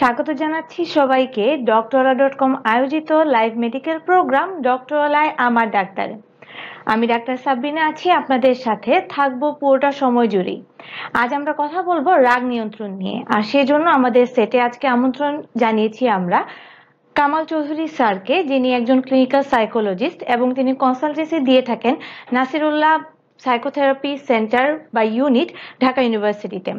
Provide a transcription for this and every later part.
স্বাগত জানাচ্ছি সবাইকে ডক্টরওয়ালা.কম আয়োজিত লাইভ মেডিকেল প্রোগ্রাম ডক্টরওয়ালায় আমার ডাক্তার। আমি ডাক্তার সাবরিনা আছি আপনাদের সাথে, থাকবো পুরোটা সময় জুড়েই। আজ আমরা কথা বলবো রাগ নিয়ন্ত্রণ নিয়ে, আর সেজন্য আমাদের সেটে আজকে আমন্ত্রণ জানিয়েছি আমরা কামাল চৌধুরী স্যারকে, যিনি একজন ক্লিনিক্যাল সাইকোলজিস্ট এবং তিনি কনসালটেন্সি দিয়ে থাকেন নাসিরুল্লাহ সাইকোথেরাপি সেন্টার বা ইউনিট, ঢাকা ইউনিভার্সিটিতে।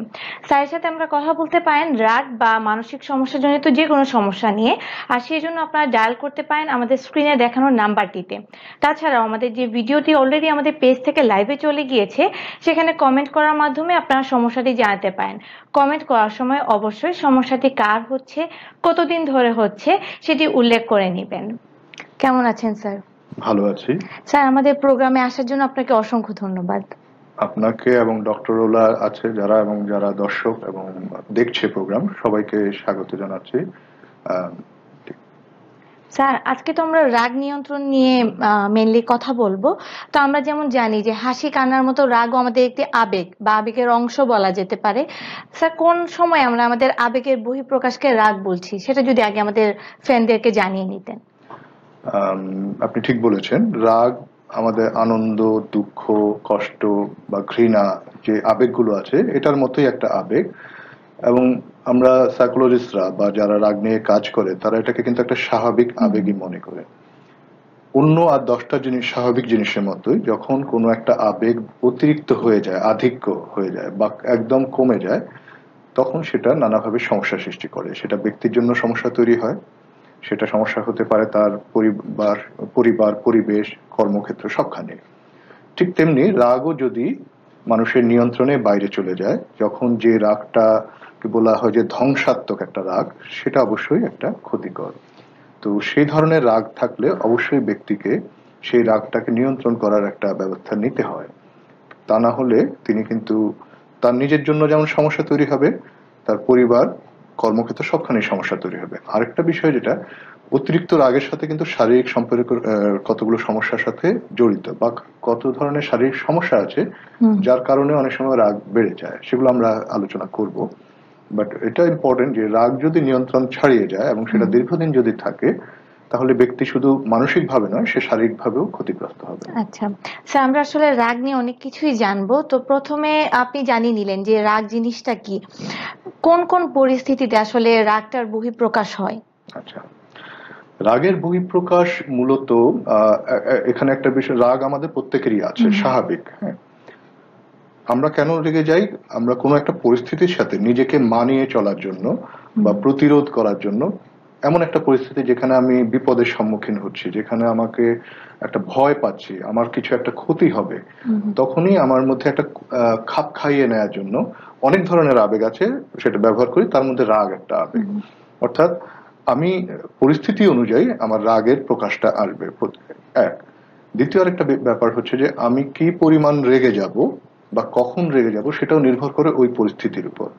স্যারের সাথে আমরা কথা বলতে পারেন রাগ বা মানসিক সমস্যাজনিত যে কোনো সমস্যা নিয়ে, আর সেই জন্য আপনারা ডায়াল করতে পারেন আমাদের স্ক্রিনে দেখানোর নাম্বারটিতে। তাছাড়াও আমাদের যে ভিডিওটি অলরেডি আমাদের পেজ থেকে লাইভে চলে গিয়েছে, সেখানে কমেন্ট করার মাধ্যমে আপনারা সমস্যাটি জানাতে পারেন। কমেন্ট করার সময় অবশ্যই সমস্যাটি কার হচ্ছে, কতদিন ধরে হচ্ছে সেটি উল্লেখ করে নেবেন। কেমন আছেন স্যার? ভালো আছি স্যার, আমাদের প্রোগ্রামে আসার জন্য আপনাকে অসংখ্য ধন্যবাদ। আপনাকে এবং ডক্টরওয়ালা আছে যারা এবং যারা দর্শক এবং দেখছে প্রোগ্রাম, সবাইকে স্বাগত জানাচ্ছি। স্যার, আজকে তো আমরা রাগ নিয়ন্ত্রণ নিয়ে মেনলি কথা বলবো। তো আমরা যেমন জানি যে হাসি কান্নার মতো রাগও আমাদের একটি আবেগ বা আবেগের অংশ বলা যেতে পারে। স্যার, কোন সময় আমরা আমাদের আবেগের বহিঃপ্রকাশকে রাগ বলছি, সেটা যদি আগে আমাদের ফ্রেন্ডদেরকে জানিয়ে নিতেন। আপনি ঠিক বলেছেন, রাগ আমাদের আনন্দ, দুঃখ, কষ্ট বা ঘৃণা যে আবেগগুলো আছে এটার মতোই একটা আবেগ। এবং আমরা সাইকোলজিস্টরা বা যারা রাগ নিয়ে কাজ করে তারা এটাকে কিন্তু একটা স্বাভাবিক আবেগই মনে করে। অন্য আর 10টা জিনিস স্বাভাবিক জিনিসের মতোই, যখন কোনো একটা আবেগ অতিরিক্ত হয়ে যায়, আধিক্য হয়ে যায় বা একদম কমে যায়, তখন সেটা নানাভাবে সমস্যা সৃষ্টি করে। সেটা ব্যক্তির জন্য সমস্যা তৈরি হয়, সেটা সমস্যা হতে পারে তার পরিবার, পরিবেশ, কর্মক্ষেত্র সবখানে। ঠিক তেমনি রাগও যদি মানুষের নিয়ন্ত্রণের বাইরে চলে যায়, যখন যে রাগটা বলা হয় যে ধ্বংসাত্মক একটা রাগ, সেটা অবশ্যই একটা ক্ষতিকর। তো সেই ধরনের রাগ থাকলে অবশ্যই ব্যক্তিকে সেই রাগটাকে নিয়ন্ত্রণ করার একটা ব্যবস্থা নিতে হয়। তা না হলে তিনি কিন্তু তার নিজের জন্য যেমন সমস্যা তৈরি হবে, তার পরিবার, কর্মক্ষেত্র সবখানেই সমস্যা তৈরি হবে। আরেকটা বিষয় যেটা, অতিরিক্ত রাগের সাথে কিন্তু শারীরিক সম্পর্ক কতগুলো সমস্যার সাথে জড়িত বা কত ধরনের শারীরিক সমস্যা আছে যার কারণে অনেক সময় রাগ বেড়ে যায়, সেগুলো আমরা আলোচনা করব। বাট এটা ইম্পর্টেন্ট যে রাগ যদি নিয়ন্ত্রণ ছাড়িয়ে যায় এবং সেটা দীর্ঘদিন যদি থাকে, তাহলে ব্যক্তি শুধু মানসিকভাবে নয়, সে শারীরিকভাবেও ক্ষতিগ্রস্ত হবে। আচ্ছা স্যার, আমরা আসলে রাগ নিয়ে অনেক কিছুই জানবো। তো প্রথমে আপনি জানিয়ে নিলেন যে রাগ জিনিসটা কি, কোন কোন পরিস্থিতিতে আসলে রাগটার বহিঃপ্রকাশ হয়। আচ্ছা, রাগের বহিঃপ্রকাশ মূলত এখানে একটা বিষয়, রাগ আমাদের প্রত্যেকেরই আছে, স্বাভাবিক। হ্যাঁ, আমরা কেন রেগে যাই? আমরা কোনো একটা পরিস্থিতির সাথে নিজেকে মানিয়ে চলার জন্য বা প্রতিরোধ করার জন্য, এমন একটা পরিস্থিতি যেখানে আমি বিপদের সম্মুখীন হচ্ছি, যেখানে আমাকে একটা ভয় পাচ্ছি, আমার কিছু একটা ক্ষতি হবে, তখনই আমার মধ্যে একটা খাপ খাইয়ে নেওয়ার জন্য অনেক ধরনের আবেগ আছে, সেটা ব্যবহার করি। তার মধ্যে রাগ একটা আবেগ। অর্থাৎ আমি পরিস্থিতি অনুযায়ী আমার রাগের প্রকাশটা আসবে, এক। দ্বিতীয় আরেকটা ব্যাপার হচ্ছে যে আমি কি পরিমাণ রেগে যাব বা কখন রেগে যাব, সেটাও নির্ভর করে ওই পরিস্থিতির উপর।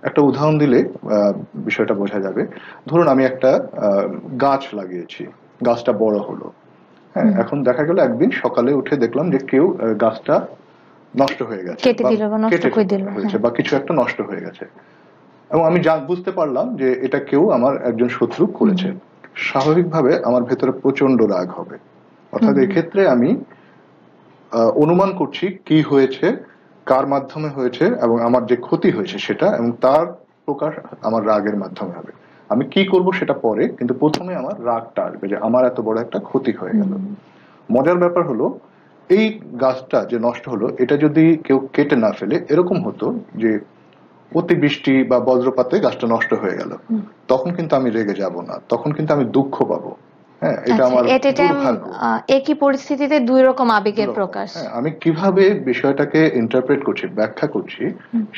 একটা উদাহরণ দিলে বিষয়টা বোঝা যাবে। ধরুন আমি একটা গাছ লাগিয়েছি, গাছটা বড় হলো। হ্যাঁ, এখন দেখা গেল একদিন সকালে উঠে দেখলাম যে কেউ গাছটা নষ্ট হয়ে গেছে, বা কিছু একটা নষ্ট হয়ে গেছে, এবং আমি বুঝতে পারলাম যে এটা কেউ আমার একজন শত্রু করেছে। স্বাভাবিকভাবে আমার ভেতরে প্রচন্ড রাগ হবে। অর্থাৎ এক্ষেত্রে আমি অনুমান করছি কি হয়েছে, কার মাধ্যমে হয়েছে এবং আমার যে ক্ষতি হয়েছে সেটা, এবং তার প্রকাশ আমার রাগের মাধ্যমে হবে। আমি কি করব সেটা পরে, কিন্তু প্রথমে আমার রাগটা আসবে যে আমার এত বড় একটা ক্ষতি হয়ে গেল। মজার ব্যাপার হলো, এই গাছটা যে নষ্ট হলো, এটা যদি কেউ কেটে না ফেলে, এরকম হতো যে অতিবৃষ্টি বা বজ্রপাতে গাছটা নষ্ট হয়ে গেল, তখন কিন্তু আমি রেগে যাব না, তখন কিন্তু আমি দুঃখ পাবো। হ্যাঁ, এটা আমার একই পরিস্থিতিতে দুই রকম আবেগের প্রকাশ। আমি কিভাবে বিষয়টাকে ইন্টারপ্রেট করছি, ব্যাখ্যা করছি,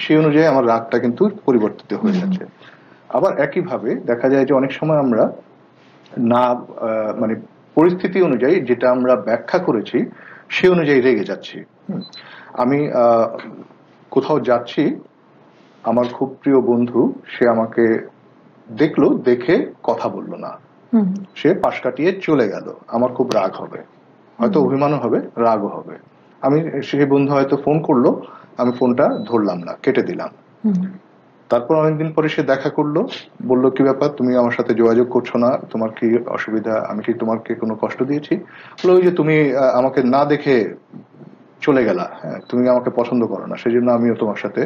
সেই অনুযায়ী আমার রাগটা কিন্তু পরিবর্তিত হয়ে যাচ্ছে। আবার একইভাবে দেখা যায় যে অনেক সময় আমরা না মানে পরিস্থিতি অনুযায়ী যেটা আমরা ব্যাখ্যা করেছি সে অনুযায়ী রেগে যাচ্ছি। আমি কোথাও যাচ্ছি, আমার খুব প্রিয় বন্ধু, সে আমাকে দেখলো, দেখে কথা বললো না, সে পাশ কাটিয়ে চলে গেল। আমার খুব রাগ হবে, হয়তো অভিমানও হবে, রাগও হবে। আমি সেই বন্ধু হয়তো ফোন করলো, আমি ফোনটা ধরলাম না, কেটে দিলাম। তারপর অনেকদিন পরে সে দেখা করলো, বললো কি ব্যাপার, তুমি আমার সাথে যোগাযোগ করছো না, তোমার কি অসুবিধা, আমি কি তোমাকে কোনো কষ্ট দিয়েছি? বললো ওই যে তুমি আমাকে না দেখে চলে গেলা, হ্যাঁ, তুমি আমাকে পছন্দ করো না, সেই জন্য আমিও তোমার সাথে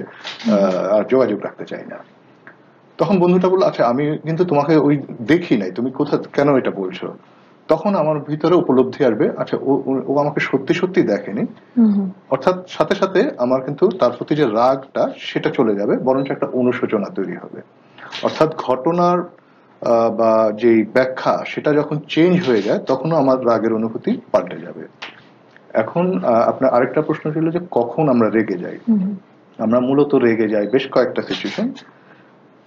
আর যোগাযোগ রাখতে চাই না। তখন বন্ধুটা বললো আচ্ছা আমি কিন্তু তোমাকে ওই দেখি নাই, তুমি কোথা কেন এটা বলছো? তখন আমার ভিতরে উপলব্ধি আসবে আচ্ছা ও আমাকে সত্যি সত্যি দেখেনি, অর্থাৎ সাথে সাথে আমার কিন্তু তার প্রতি যে রাগটা সেটা চলে যাবে, বরঞ্চ একটা অনুশোচনা তৈরি হবে। অর্থাৎ ঘটনার বা যে ব্যাখ্যা সেটা যখন চেঞ্জ হয়ে যায় তখনও আমার রাগের অনুভূতি পাল্টে যাবে। এখন আপনার আরেকটা প্রশ্ন ছিল যে কখন আমরা রেগে যাই। আমরা মূলত রেগে যাই বেশ কয়েকটা সিচুয়েশন,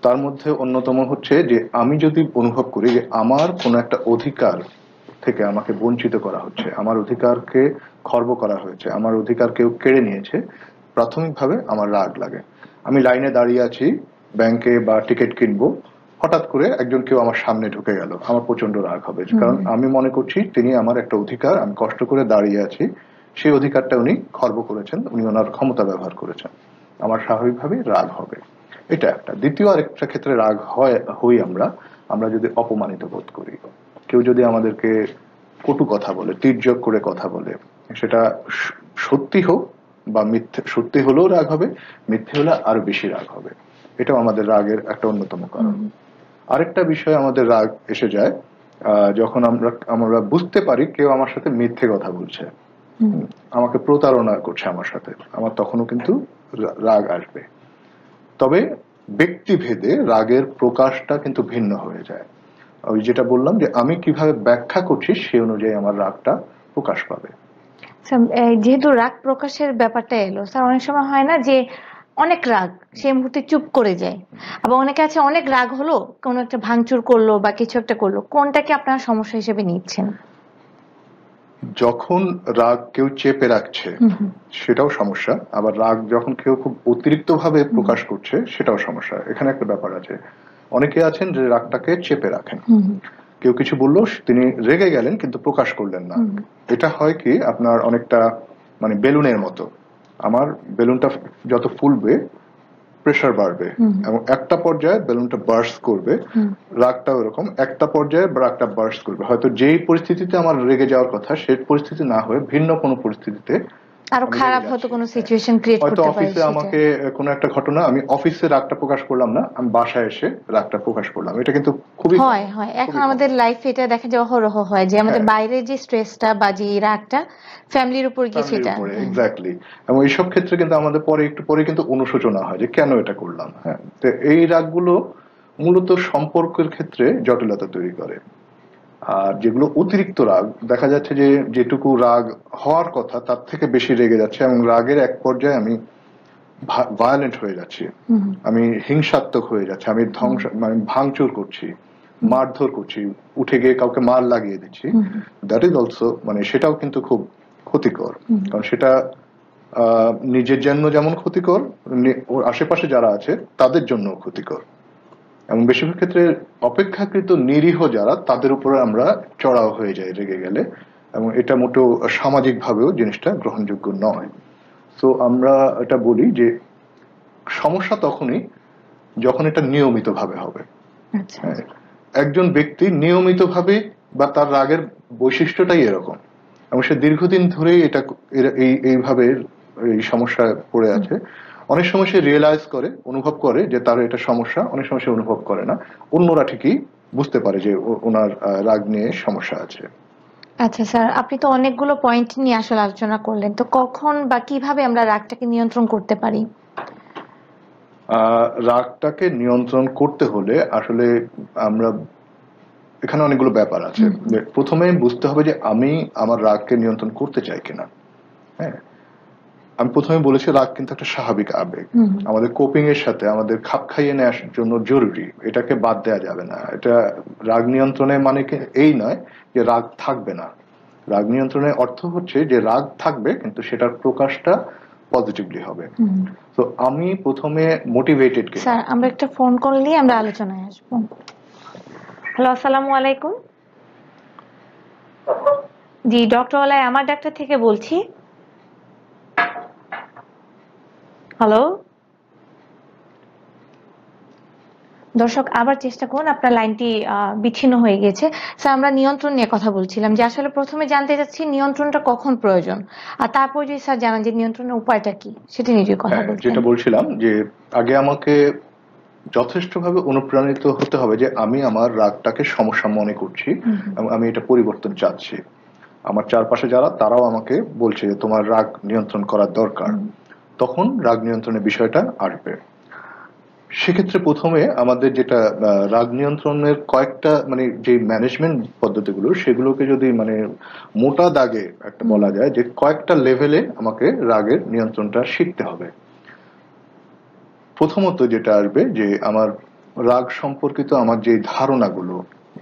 তার মধ্যে অন্যতম হচ্ছে যে আমি যদি অনুভব করি যে আমার কোনো একটা অধিকার থেকে আমাকে বঞ্চিত করা হচ্ছে, আমার অধিকারকে খর্ব করা হয়েছে, আমার অধিকার কেউ কেড়ে নিয়েছে, প্রাথমিকভাবে আমার রাগ লাগে। আমি লাইনে দাঁড়িয়ে আছি ব্যাংকে বা টিকিট কিনবো, হঠাৎ করে একজন কেউ আমার সামনে ঢুকে গেল, আমার প্রচন্ড রাগ হবে, কারণ আমি মনে করছি তিনি আমার একটা অধিকার, আমি কষ্ট করে দাঁড়িয়ে আছি, সেই অধিকারটা উনি খর্ব করেছেন, উনি ওনার ক্ষমতা ব্যবহার করেছেন, আমার স্বাভাবিকভাবেই রাগ হবে। এটা একটা। দ্বিতীয় আরেকটা ক্ষেত্রে রাগ হই আমরা যদি অপমানিত বোধ করি, কেউ যদি আমাদেরকে কটু কথা বলে, তির্যক করে কথা বলে, সেটা সত্যি হোক বা মিথ্যে, সত্যি হলেও রাগ হবে, মিথ্যে হলে আরো বেশি রাগ হবে। এটাও আমাদের রাগের একটা অন্যতম কারণ। আরেকটা বিষয় আমাদের রাগ এসে যায় যখন আমরা বুঝতে পারি কেউ আমার সাথে মিথ্যে কথা বলছে, আমাকে প্রতারণা করছে আমার সাথে, আমার তখনও কিন্তু রাগ আসবে। তবে ব্যক্তিভেদে রাগের প্রকাশটা কিন্তু ভিন্ন হয়ে যায়। ওই যেটা বললাম যে আমি কিভাবে ব্যাখ্যা করছি সে অনুযায়ী আমার রাগটা প্রকাশ পাবে। যেহেতু রাগ প্রকাশের ব্যাপারটা এলো স্যার, অনেক সময় হয় না যে অনেক রাগ সেই মুহূর্তে চুপ করে যায়, আবার অনেকে আছে অনেক রাগ হলো কোনো একটা ভাঙচুর করলো বা কিছু একটা করলো, কোনটাকে আপনারা সমস্যা হিসেবে নিচ্ছেন? যখন রাগ কেউ চেপে রাখছে সেটাও সমস্যা, আবার রাগ যখন কেউ খুব অতিরিক্ত ভাবে প্রকাশ করছে সেটাও সমস্যা। এখানে একটা ব্যাপার আছে, অনেকে আছেন যে রাগটাকে চেপে রাখেন, কেউ কিছু বললো তিনি রেগে গেলেন কিন্তু প্রকাশ করলেন না। এটা হয় কি আপনার অনেকটা মানে বেলুনের মতো, আমার বেলুনটা যত ফুলবে প্রেসার বাড়বে এবং একটা পর্যায়ে বেলুনটা বার্স্ট করবে, রাগটাও এরকম একটা পর্যায়ে রাগটা বার্স্ট করবে, হয়তো যেই পরিস্থিতিতে আমার রেগে যাওয়ার কথা সেই পরিস্থিতি না হয়ে ভিন্ন কোনো পরিস্থিতিতে আরো খারাপ হয়তো কোনো সিচুয়েশন ক্রিয়েট করতে পারে। হয়তো অফিসে আমাকে কোনো একটা ঘটনা, আমি অফিসে রাগটা প্রকাশ করলাম না, আমি বাসায় এসে রাগটা প্রকাশ করলাম, এটা কিন্তু খুবই হয় হয় এখন আমাদের লাইফে এটা দেখা যায় অহরহ হয় যে আমাদের বাইরে যে স্ট্রেসটা বা যে রাগটা ফ্যামিলির উপর গিয়ে সেটা এক্স্যাক্টলি। এবং এইসব ক্ষেত্রে কিন্তু আমাদের পরে একটু পরে কিন্তু অনুশোচনা হয় যে কেন এটা করলাম। হ্যাঁ, তো এই রাগগুলো মূলত সম্পর্কের ক্ষেত্রে জটিলতা তৈরি করে। আর যেগুলো অতিরিক্ত রাগ, দেখা যাচ্ছে যে যেটুকু রাগ হওয়ার কথা তার থেকে বেশি রেগে যাচ্ছে এবং রাগের এক পর্যায়ে আমি ভায়োলেন্ট হয়ে যাচ্ছি, আমি হিংসাত্মক হয়ে যাচ্ছি, আমি মানে ভাঙচুর করছি, মারধর করছি, উঠে গিয়ে কাউকে মার লাগিয়ে দিচ্ছি, দ্যাট ইজ অলসো মানে সেটাও কিন্তু খুব ক্ষতিকর। কারণ সেটা নিজের জন্য যেমন ক্ষতিকর, ওর আশেপাশে যারা আছে তাদের জন্য ক্ষতিকর। এবং বেশিরভাগ ক্ষেত্রে অপেক্ষাকৃত নিরীহ যারা তাদের উপরে আমরা চড়াও হয়ে যাই রেগে গেলে, এবং এটা মোটেও সামাজিক ভাবেও জিনিসটা গ্রহণযোগ্য নয়। তো আমরা এটা বলি যে সমস্যা তখনই যখন এটা নিয়মিত ভাবে হবে। একজন ব্যক্তি নিয়মিত ভাবে বা তার রাগের বৈশিষ্ট্যটাই এরকম এবং সে দীর্ঘদিন ধরেই এটা এইভাবে এই সমস্যায় পড়ে আছে, অনেক সময় সে রিয়েলাইজ করে, অনুভব করে যে তার এটা সমস্যা, অনেক সময় সে অনুভব করে না, অন্যরা ঠিকই বুঝতে পারে যে ওনার রাগ নিয়ে সমস্যা আছে। আচ্ছা স্যার, আপনি তো অনেকগুলো পয়েন্ট নিয়ে আসলে আলোচনা করলেন, তো কখন বা কিভাবে আমরা রাগটাকে নিয়ন্ত্রণ করতে পারি? রাগটাকে নিয়ন্ত্রণ করতে হলে আসলে আমরা এখানে অনেকগুলো ব্যাপার আছে। প্রথমে বুঝতে হবে যে আমি আমার রাগকে নিয়ন্ত্রণ করতে চাই কিনা। হ্যাঁ, আমি প্রথমে বলেছি রাগ কিন্তু একটা স্বাভাবিক আবেগ, আমাদের কোপিং এর সাথে আমাদের খাপ খাইয়ে নেওয়ার জন্য জরুরি, এটাকে বাদ দেওয়া যাবে না। এটা রাগ নিয়ন্ত্রণের মানে এই নয় যে রাগ থাকবে না, রাগ নিয়ন্ত্রণের অর্থ হচ্ছে যে রাগ থাকবে কিন্তু সেটার প্রকাশটা পজিটিভলি হবে। তো আমি প্রথমে মোটিভেটেড কিনা। স্যার আমরা একটা ফোন কল নিয়ে আমরা আলোচনায় আসবো। হ্যালো, আসসালামু আলাইকুম। জি, ডক্টর ওলাই আমার ডাক্তার থেকে বলছি। হ্যালো দর্শক আবার চেষ্টা করুন, আপনার লাইনটি বিচ্ছিন্ন হয়ে গেছে। স্যার, আমরা নিয়ন্ত্রণ নিয়ে কথা বলছিলাম, যে আসলে প্রথমে জানতে চাচ্ছি নিয়ন্ত্রণটা কখন প্রয়োজন, আর তারপর যদি স্যার জানান যে নিয়ন্ত্রণের উপায়টা কি, সেটা নিয়ে যদি কথা বলতেন। যেটা বলছিলাম যে আগে আমাকে যথেষ্টভাবে অনুপ্রাণিত হতে হবে যে আমি আমার রাগটাকে সমস্যা মনে করছি এবং আমি এটা পরিবর্তন চাচ্ছি। আমার চারপাশে যারা, তারাও আমাকে বলছে যে তোমার রাগ নিয়ন্ত্রণ করার দরকার। তখন রাগ নিয়ন্ত্রণের বিষয়টা আসবে। সেক্ষেত্রে প্রথমে আমাদের যেটা রাগ নিয়ন্ত্রণের কয়েকটা মানে যে ম্যানেজমেন্ট পদ্ধতিগুলো, সেগুলোকে যদি মানে মোটা দাগে একটা বলা যায় যে কয়েকটা লেভেলে আমাকে রাগের নিয়ন্ত্রণটা শিখতে হবে। প্রথমত যেটা আসবে যে আমার রাগ সম্পর্কিত আমার যে ধারণাগুলো,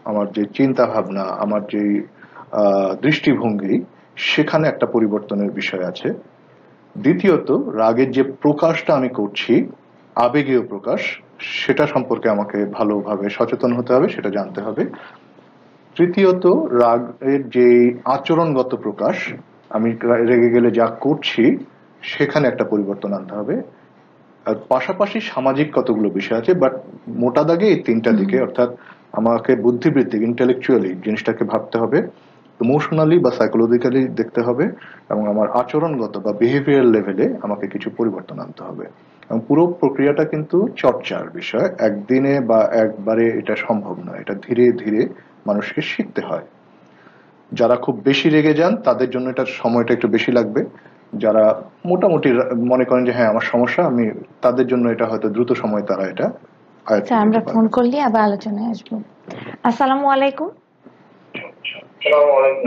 আমার যে চিন্তা ভাবনা, আমার যে দৃষ্টিভঙ্গি, সেখানে একটা পরিবর্তনের বিষয় আছে। দ্বিতীয়ত, রাগের যে প্রকাশটা আমি করছি, আবেগীয় প্রকাশ, সেটা সম্পর্কে আমাকে ভালোভাবে সচেতন হতে হবে, সেটা জানতে হবে। তৃতীয়ত, রাগের যে আচরণগত প্রকাশ, আমি রেগে গেলে যা করছি সেখানে একটা পরিবর্তন আনতে হবে। আর পাশাপাশি সামাজিক কতগুলো বিষয় আছে, বাট মোটা দাগে এই তিনটা দিকে, অর্থাৎ আমাকে বুদ্ধিবৃত্তিক ইন্টেলেকচুয়ালি জিনিসটাকে ভাবতে হবে, ইমোশনালি বা সাইকোলজিক্যালি দেখতে হবে, এবং আমার আচরণগত বা বিহেভিয়ার লেভেলে আমাকে কিছু পরিবর্তন আনতে হবে। এবং পুরো প্রক্রিয়াটা কিন্তু চর্চার বিষয়, একদিনে বা একবারে এটা সম্ভব নয়, এটা ধীরে ধীরে মানুষকে শিখতে হয়। যারা খুব বেশি রেগে যান তাদের জন্য এটার সময়টা একটু বেশি লাগবে। যারা মোটামুটি মনে করেন যে হ্যাঁ আমার সমস্যা, আমি তাদের জন্য এটা হয়তো দ্রুত সময় তারা এটা আচ্ছা, আমরা ফোন করলে আবার আলোচনায় আসবো। আসসালামু আলাইকুম।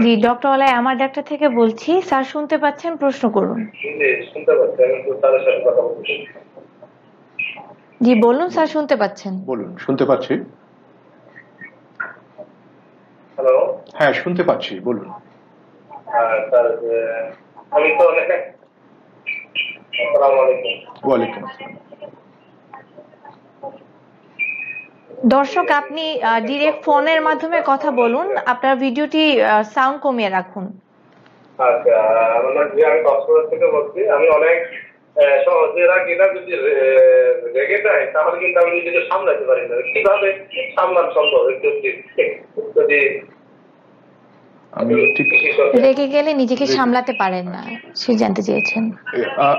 জি, ডক্টর ওলাই আমার ডাক্তার থেকে বলছি। স্যার শুনতে পাচ্ছেন? প্রশ্ন করুন। জি বলুন স্যার, শুনতে পাচ্ছেন? বলুন, শুনতে পাচ্ছি। হ্যালো, হ্যাঁ শুনতে পাচ্ছি, বলুন। স্যার আমি তো অনেক। আসসালামু আলাইকুম। ওয়ালাইকুম আসসালাম। দর্শক, আপনি ডিরেক্ট ফোনের মাধ্যমে কথা বলুন, আপনার ভিডিওটি সাউন্ড কমিয়ে রাখুন। আচ্ছা, আমার নাম আমি কক্সবাজার থেকে বলছি। আমি অনেক সহজে রাগি না, যদি রেগে যায় তাহলে কিন্তু আমি নিজেকে সামলাতে পারি না। কিভাবে সামলানো সম্ভব একটু যদি আমি ঠিক রেগে গেলে নিজেকে সামলাতে পারেন না, সে জানতে চেয়েছেন।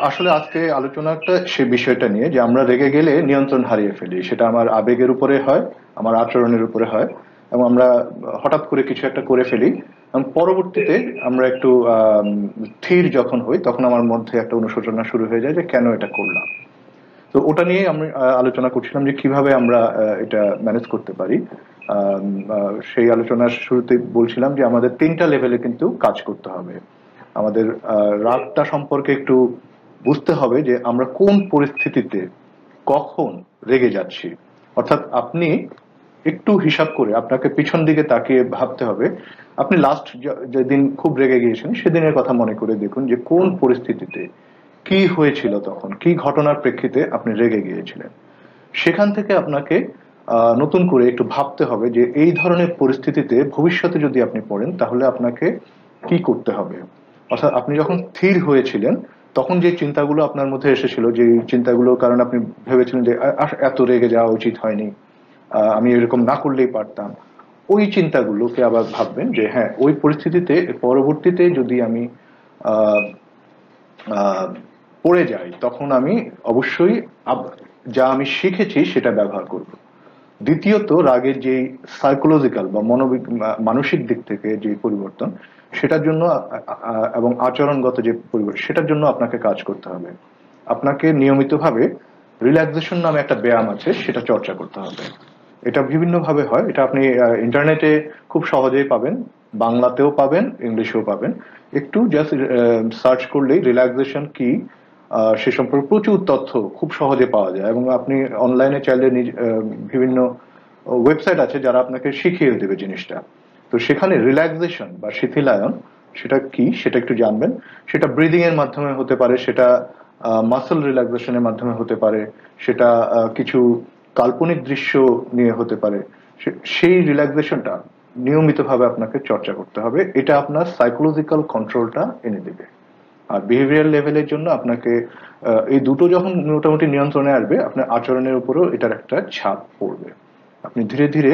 আসলে আজকে আলোচনাটা সে বিষয়টা নিয়ে যে আমরা রেগে গেলে নিয়ন্ত্রণ হারিয়ে ফেলি, সেটা আমার আবেগের উপরে হয়, আমার আচরণের উপরে হয়, এবং আমরা হঠাৎ করে কিছু একটা করে ফেলি এবং পরবর্তীতে আমরা একটু স্থির যখন হই তখন আমার মধ্যে একটা অনুশোচনা শুরু হয়ে যায় যে কেন এটা করলাম। তো ওটা নিয়ে আমি আলোচনা করছিলাম যে কিভাবে আমরা এটা ম্যানেজ করতে পারি। সেই আলোচনার শুরুতে বলছিলাম যে আমাদের তিনটা লেভেলে কিন্তু কাজ করতে হবে। আমাদের রাগটা সম্পর্কে একটু বুঝতে হবে যে আমরা কোন পরিস্থিতিতে কখন রেগে যাচ্ছি। অর্থাৎ আপনি একটু হিসাব করে আপনাকে পিছন দিকে তাকিয়ে ভাবতে হবে, আপনি লাস্ট যেদিন খুব রেগে গিয়েছেন সেদিনের কথা মনে করে দেখুন যে কোন পরিস্থিতিতে কি হয়েছিল, তখন কি ঘটনার প্রেক্ষিতে আপনি রেগে গিয়েছিলেন। সেখান থেকে আপনাকে নতুন করে একটু ভাবতে হবে যে এই ধরনের পরিস্থিতিতে ভবিষ্যতে যদি আপনি পড়েন তাহলে আপনাকে কি করতে হবে। অর্থাৎ আপনি যখন স্থির হয়েছিলেন তখন যে চিন্তাগুলো আপনার মধ্যে এসেছিল, যে চিন্তাগুলোর কারণে আপনি ভেবেছিলেন যে এত রেগে যাওয়া উচিত হয়নি, আমি এরকম না করলেই পারতাম, ওই চিন্তাগুলোকে আবার ভাববেন যে হ্যাঁ ওই পরিস্থিতিতে পরবর্তীতে যদি আমি পড়ে যাই তখন আমি অবশ্যই যা আমি শিখেছি সেটা ব্যবহার করব। দ্বিতীয়ত, রাগের যে সাইকোলজিক্যাল বা মানসিক দিক থেকে যে পরিবর্তন, সেটার জন্য এবং আচরণগত যে পরিবর্তন, সেটার জন্য আপনাকে কাজ করতে হবে। আপনাকে নিয়মিতভাবে রিল্যাক্সেশন নামে একটা ব্যায়াম আছে, সেটা চর্চা করতে হবে। এটা বিভিন্নভাবে হয়, এটা আপনি ইন্টারনেটে খুব সহজেই পাবেন, বাংলাতেও পাবেন, ইংলিশেও পাবেন। একটু জাস্ট সার্চ করলেই রিল্যাক্সেশন কি সে সম্পর্কে প্রচুর তথ্য খুব সহজে পাওয়া যায়, এবং আপনি অনলাইনে চাইলে বিভিন্ন ওয়েবসাইট আছে যারা আপনাকে শিখিয়ে দেবে জিনিসটা। তো সেখানে রিল্যাক্সেশন বা শিথিলায়ন সেটা কি সেটা একটু জানবেন। সেটা ব্রিদিং এর মাধ্যমে হতে পারে, সেটা মাসল রিল্যাক্সেশনের মাধ্যমে হতে পারে, সেটা কিছু কাল্পনিক দৃশ্য নিয়ে হতে পারে। সেই রিল্যাক্সেশনটা নিয়মিতভাবে আপনাকে চর্চা করতে হবে, এটা আপনার সাইকোলজিক্যাল কন্ট্রোলটা এনে দেবে। আর বিহেভিয়ার লেভেলের জন্য আপনাকে এই দুটো যখন মোটামুটি নিয়ন্ত্রণে আসবে, আপনার আচরণের উপরেও এটার একটা ছাপ পড়বে। আপনি ধীরে ধীরে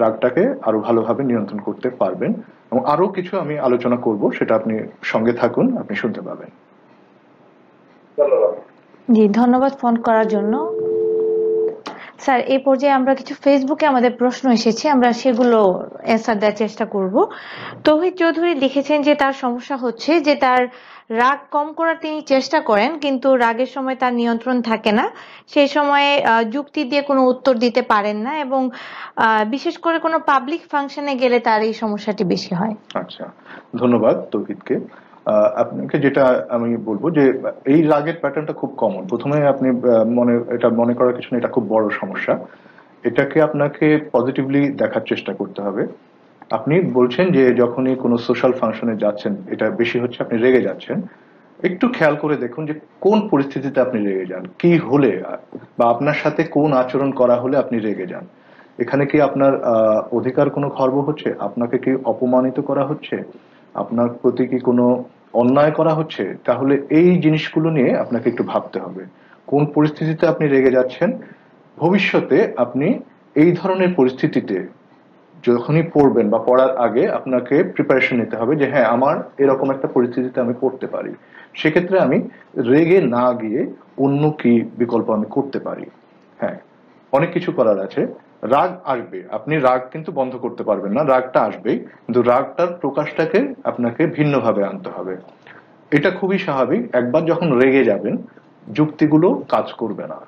রাগটাকে আরো ভালোভাবে নিয়ন্ত্রণ করতে পারবেন। এবং আরো কিছু আমি আলোচনা করব, সেটা আপনি সঙ্গে থাকুন, আপনি শুনতে পাবেন। ধন্যবাদ। জি, ধন্যবাদ ফোন করার জন্য। স্যার, এই পর্যায়ে আমরা কিছু ফেসবুকে আমাদের প্রশ্ন এসেছে, আমরা সেগুলো অ্যান্সার দেওয়ার চেষ্টা করব। তৌহিদ চৌধুরী লিখেছেন যে তার সমস্যা হচ্ছে যে তার রাগ কম করার তিনি চেষ্টা করেন, কিন্তু রাগের সময় তার নিয়ন্ত্রণ থাকে না। সেই সময়ে যুক্তি দিয়ে কোনো উত্তর দিতে পারেন না, এবং বিশেষ করে কোনো পাবলিক ফাংশনে গেলে তার এই সমস্যাটি বেশি হয়। আচ্ছা, ধন্যবাদ তৌহিদকে। আপনাকে যেটা আমি বলবো যে এই রাগের প্যাটার্নটা খুব কমন। প্রথমে আপনি মনে করার কিছু না, এটা খুব বড় সমস্যা। এটাকে আপনাকে পজিটিভলি দেখার চেষ্টা করতে হবে। আপনি বলছেন যে যখনই কোনো সোশ্যাল ফাংশনে যাচ্ছেন এটা বেশি হচ্ছে, আপনি রেগে যাচ্ছেন। একটু খেয়াল করে দেখুন যে কোন পরিস্থিতিতে আপনি রেগে যান, কি হলে বা আপনার সাথে কোন আচরণ করা হলে আপনি রেগে যান। এখানে কি আপনার অধিকার কোনো খর্ব হচ্ছে, আপনাকে কি অপমানিত করা হচ্ছে, আপনার প্রতি কি কোনো অন্যায় করা হচ্ছে? তাহলে এই জিনিসগুলো নিয়ে আপনাকে একটু ভাবতে হবে। কোন পরিস্থিতিতে আপনি রেগে যাচ্ছেন, ভবিষ্যতে আপনি এই ধরনের পরিস্থিতিতে যখনই পড়বেন বা পড়ার আগে আপনাকে প্রিপারেশন নিতে হবে যে হ্যাঁ, আমার এরকম একটা পরিস্থিতিতে আমি পড়তে পারি। সেক্ষেত্রে আমি রেগে না গিয়ে অন্য কি বিকল্প আমি করতে পারি। হ্যাঁ, অনেক কিছু করার আছে। রাগ আসবে, আপনি রাগ কিন্তু বন্ধ করতে পারবেন না, রাগটা আসবেই, কিন্তু রাগটার প্রকাশটাকে আপনাকে ভিন্নভাবে আনতে হবে। এটা খুবই স্বাভাবিক। একবার যখন রেগে যাবেন, যুক্তিগুলো কাজ করবে না।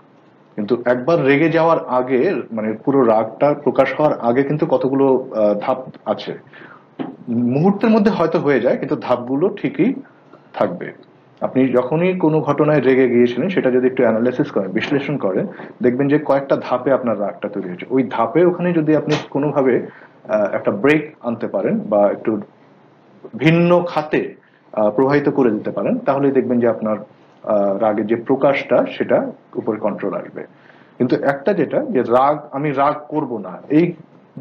কিন্তু একবার রেগে যাওয়ার আগে, মানে পুরো রাগটা প্রকাশ হওয়ার আগে কিন্তু কতগুলো ধাপ আছে। মুহূর্তের মধ্যে হয়তো হয়ে যায়, কিন্তু ধাপগুলো ঠিকই থাকবে। আপনি যখনই কোনো ঘটনায় রেগে গিয়েছিলেন সেটা যদি একটু অ্যানালাইসিস করেন, বিশ্লেষণ করেন, দেখবেন যে কয়েকটা ধাপে আপনার রাগটা তৈরি হয়েছে। ওই ধাপে ওখানে যদি আপনি কোনোভাবে একটা ব্রেক আনতে পারেন বা একটু ভিন্ন খাতে প্রবাহিত করে দিতে পারেন, তাহলে দেখবেন যে আপনার রাগের যে প্রকাশটা সেটা উপরে কন্ট্রোল আসবে। কিন্তু একটা যেটা যে আমি রাগ করব না, এই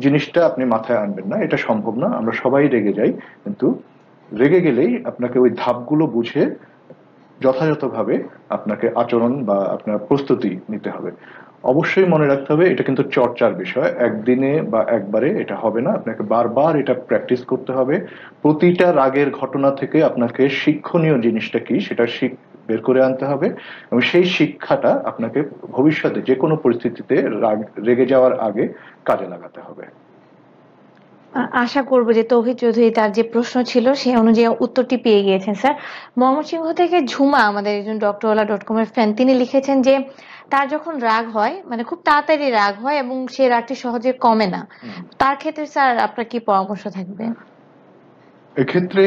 জিনিসটা আপনি মাথায় আনবেন না, এটা সম্ভব না। আমরা সবাই রেগে যাই, কিন্তু রেগে গেলেই আপনাকে ওই ধাপগুলো বুঝে যথাযথভাবে আপনাকে আচরণ বা আপনার প্রস্তুতি নিতে হবে। অবশ্যই মনে রাখতে হবে এটা কিন্তু চর্চার বিষয়, একদিনে বা একবারে এটা হবে না, আপনাকে বারবার এটা প্র্যাকটিস করতে হবে। প্রতিটা রাগের ঘটনা থেকে আপনাকে শিক্ষণীয় জিনিসটা কি সেটা বের করে আনতে হবে, এবং সেই শিক্ষাটা আপনাকে ভবিষ্যতে যে কোনো পরিস্থিতিতে রেগে যাওয়ার আগে কাজে লাগাতে হবে। আশা করব যে তৌহিদ চৌধুরী তার যে প্রশ্ন ছিল সেই অনুযায়ী উত্তরটি পেয়ে গিয়েছেন। স্যার, ময়মনসিংহ থেকে ঝুমা, আমাদের একজন ডক্টরওয়ালা.com এর ফ্যান, তিনি লিখেছেন যে তার যখন রাগ হয়, মানে খুব তাড়াতাড়ি রাগ হয় এবং সে রাগটি সহজে কমে না, তার ক্ষেত্রে স্যার আপনার কি পরামর্শ থাকবে? এক্ষেত্রে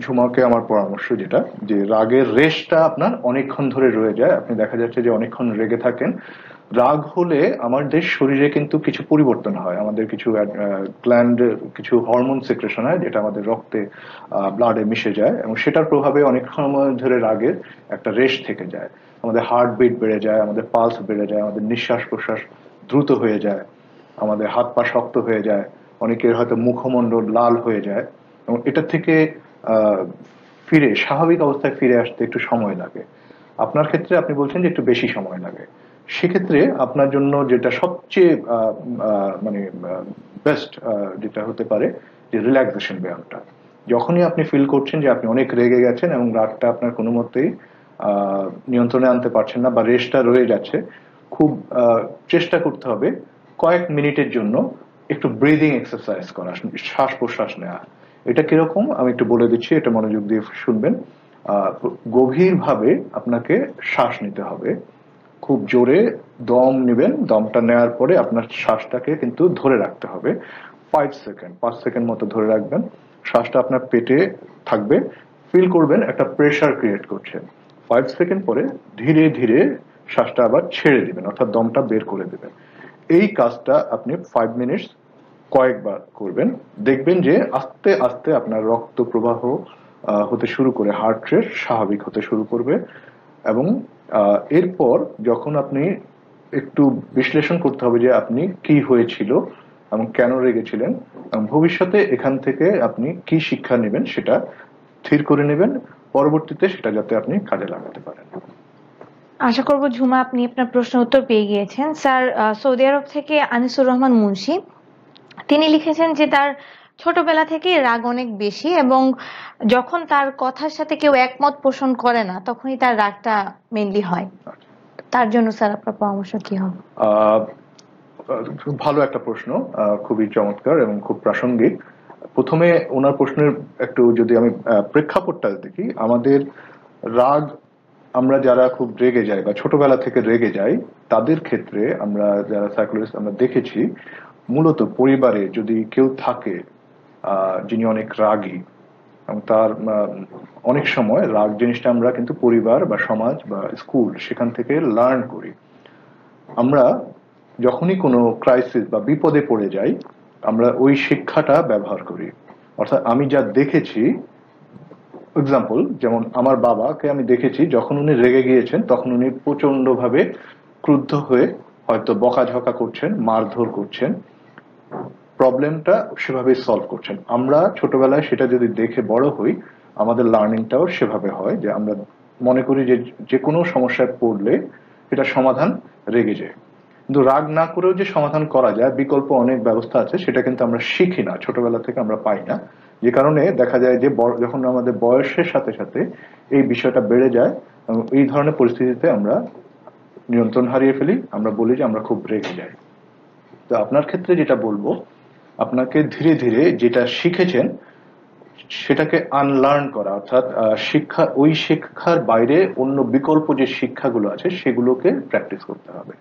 ঝুমাকে আমার পরামর্শ যেটা, যে রাগের রেশটা আপনার অনেকক্ষণ ধরে রয়ে যায়, আপনি দেখা যাচ্ছে যে অনেকক্ষণ রেগে থাকেন। রাগ হলে আমাদের শরীরে কিন্তু কিছু পরিবর্তন হয়, আমাদের কিছু গ্ল্যান্ড, কিছু হরমোন সিক্রেশন হয় যেটা আমাদের রক্তে ব্লাডে মিশে যায়, এবং সেটার প্রভাবে অনেক সময় ধরে রাগের একটা রেশ থেকে যায়। আমাদের হার্টবিট বেড়ে যায়, আমাদের পালস বেড়ে যায়, আমাদের নিঃশ্বাস প্রশ্বাস দ্রুত হয়ে যায়, আমাদের হাত পা শক্ত হয়ে যায়, অনেকের হয়তো মুখমণ্ডল লাল হয়ে যায়, এবং এটা থেকে ফিরে স্বাভাবিক অবস্থায় ফিরে আসতে একটু সময় লাগে। আপনার ক্ষেত্রে আপনি বলছেন যে একটু বেশি সময় লাগে। সেক্ষেত্রে আপনার জন্য যেটা সবচেয়ে মানে বেস্ট যেটা হতে পারে যে রিল্যাক্সেশন ব্যায়ামটা। যখনই আপনি ফিল করছেন যে আপনি অনেক রেগে গেছেন এবং রাগটা আপনার কোনো মতেই নিয়ন্ত্রণে আনতে পারছেন না বা রেশটা রয়ে যাচ্ছে, খুব চেষ্টা করতে হবে কয়েক মিনিটের জন্য একটু ব্রিদিং এক্সারসাইজ করা, শ্বাস প্রশ্বাস নেওয়া। এটা কিরকম আমি একটু বলে দিচ্ছি, এটা মনোযোগ দিয়ে শুনবেন। গভীরভাবে আপনাকে শ্বাস নিতে হবে, খুব জোরে দম নেবেন, দমটা নেওয়ার পরে আপনার শ্বাসটাকে কিন্তু ধরে রাখতে হবে 5 সেকেন্ড মতো ধরে রাখবেন। শ্বাসটা আপনার পেটে থাকবে, ফিল করবেন একটা প্রেসার ক্রিয়েট করছেন। 5 সেকেন্ড পরে ধীরে ধীরে শ্বাসটা আবার ছেড়ে দিবেন, অর্থাৎ দমটা বের করে দেবেন। এই কাজটা আপনি 5 মিনিটস কয়েকবার করবেন, দেখবেন যে আস্তে আস্তে আপনার রক্ত প্রবাহ হতে শুরু করে, হার্ট রেট স্বাভাবিক হতে শুরু করবে। এবং এরপর যখন আপনি একটু বিশ্লেষণ করতে হবে যে আপনি কি হয়েছিল এবং কেন রেগেছিলেন, এবং ভবিষ্যতে এখান থেকে আপনি কি শিক্ষা নেবেন সেটা স্থির করে নেবেন। পরবর্তীতে সেটা যাতে আপনি কাজে লাগাতে পারেন। আশা করব ঝুমা আপনি আপনার প্রশ্ন উত্তর পেয়ে গিয়েছেন। স্যার, সৌদি আরব থেকে আনিসুর রহমান মুন্সি তিনি লিখেছেন যে তার ছোটবেলা থেকেই রাগ অনেক বেশি এবং যখন তার কথার সাথে কেউ একমত পোষণ করে না তখনই তার রাগটা মেইনলি হয়। তার জন্য স্যার আপনার পরামর্শ কি হবে? ভালো একটা প্রশ্ন, খুবই চমৎকার এবং খুব প্রাসঙ্গিক। প্রথমে ওনার প্রশ্নের একটু যদি আমি প্রেক্ষাপটটা দেখি, আমাদের রাগ, আমরা যারা খুব রেগে যাই বা ছোটবেলা থেকে রেগে যাই তাদের ক্ষেত্রে আমরা যারা সাইকোলজিস্ট আমরা দেখেছি মূলত পরিবারে যদি কেউ থাকে যিনি অনেক রাগী, এবং তার অনেক সময় রাগ জিনিসটা আমরা কিন্তু পরিবার বা সমাজ বা স্কুল সেখান থেকে লার্ন করি। আমরা যখনই কোনো ক্রাইসিস বা বিপদে পড়ে যাই আমরা ওই শিক্ষাটা ব্যবহার করি। অর্থাৎ আমি যা দেখেছি, এক্সাম্পল যেমন আমার বাবাকে আমি দেখেছি যখন উনি রেগে গিয়েছেন তখন উনি প্রচন্ডভাবে ক্রুদ্ধ হয়ে হয়তো বকাঝকা করছেন, মারধর করছেন, প্রবলেমটা সেভাবে সলভ করছেন। আমরা ছোটবেলায় সেটা যদি দেখে বড় হই আমাদের লার্নিংটাও সেভাবে হয় যে আমরা মনে করি যে যে কোনো সমস্যায় পড়লে এটা সমাধান রেগে যায়। কিন্তু রাগ না করেও যে সমাধান করা যায় বিকল্প অনেক ব্যবস্থা আছে, সেটা কিন্তু আমরা শিখি না, ছোটবেলা থেকে আমরা পাই না। যে কারণে দেখা যায় যে যখন আমাদের বয়সের সাথে সাথে এই বিষয়টা বেড়ে যায় এবং এই ধরনের পরিস্থিতিতে আমরা নিয়ন্ত্রণ হারিয়ে ফেলি, আমরা বলি যে আমরা খুব রেগে যাই। তো আপনার ক্ষেত্রে যেটা বলবো, আপনাকে ধীরে ধীরে যেটা শিখেছেন সেটাকে আনলার্ন করা, অর্থাৎ শিক্ষা, ওই শিক্ষার বাইরে অন্য বিকল্প যে শিক্ষাগুলো আছে সেগুলোকে প্র্যাকটিস করতে হবে।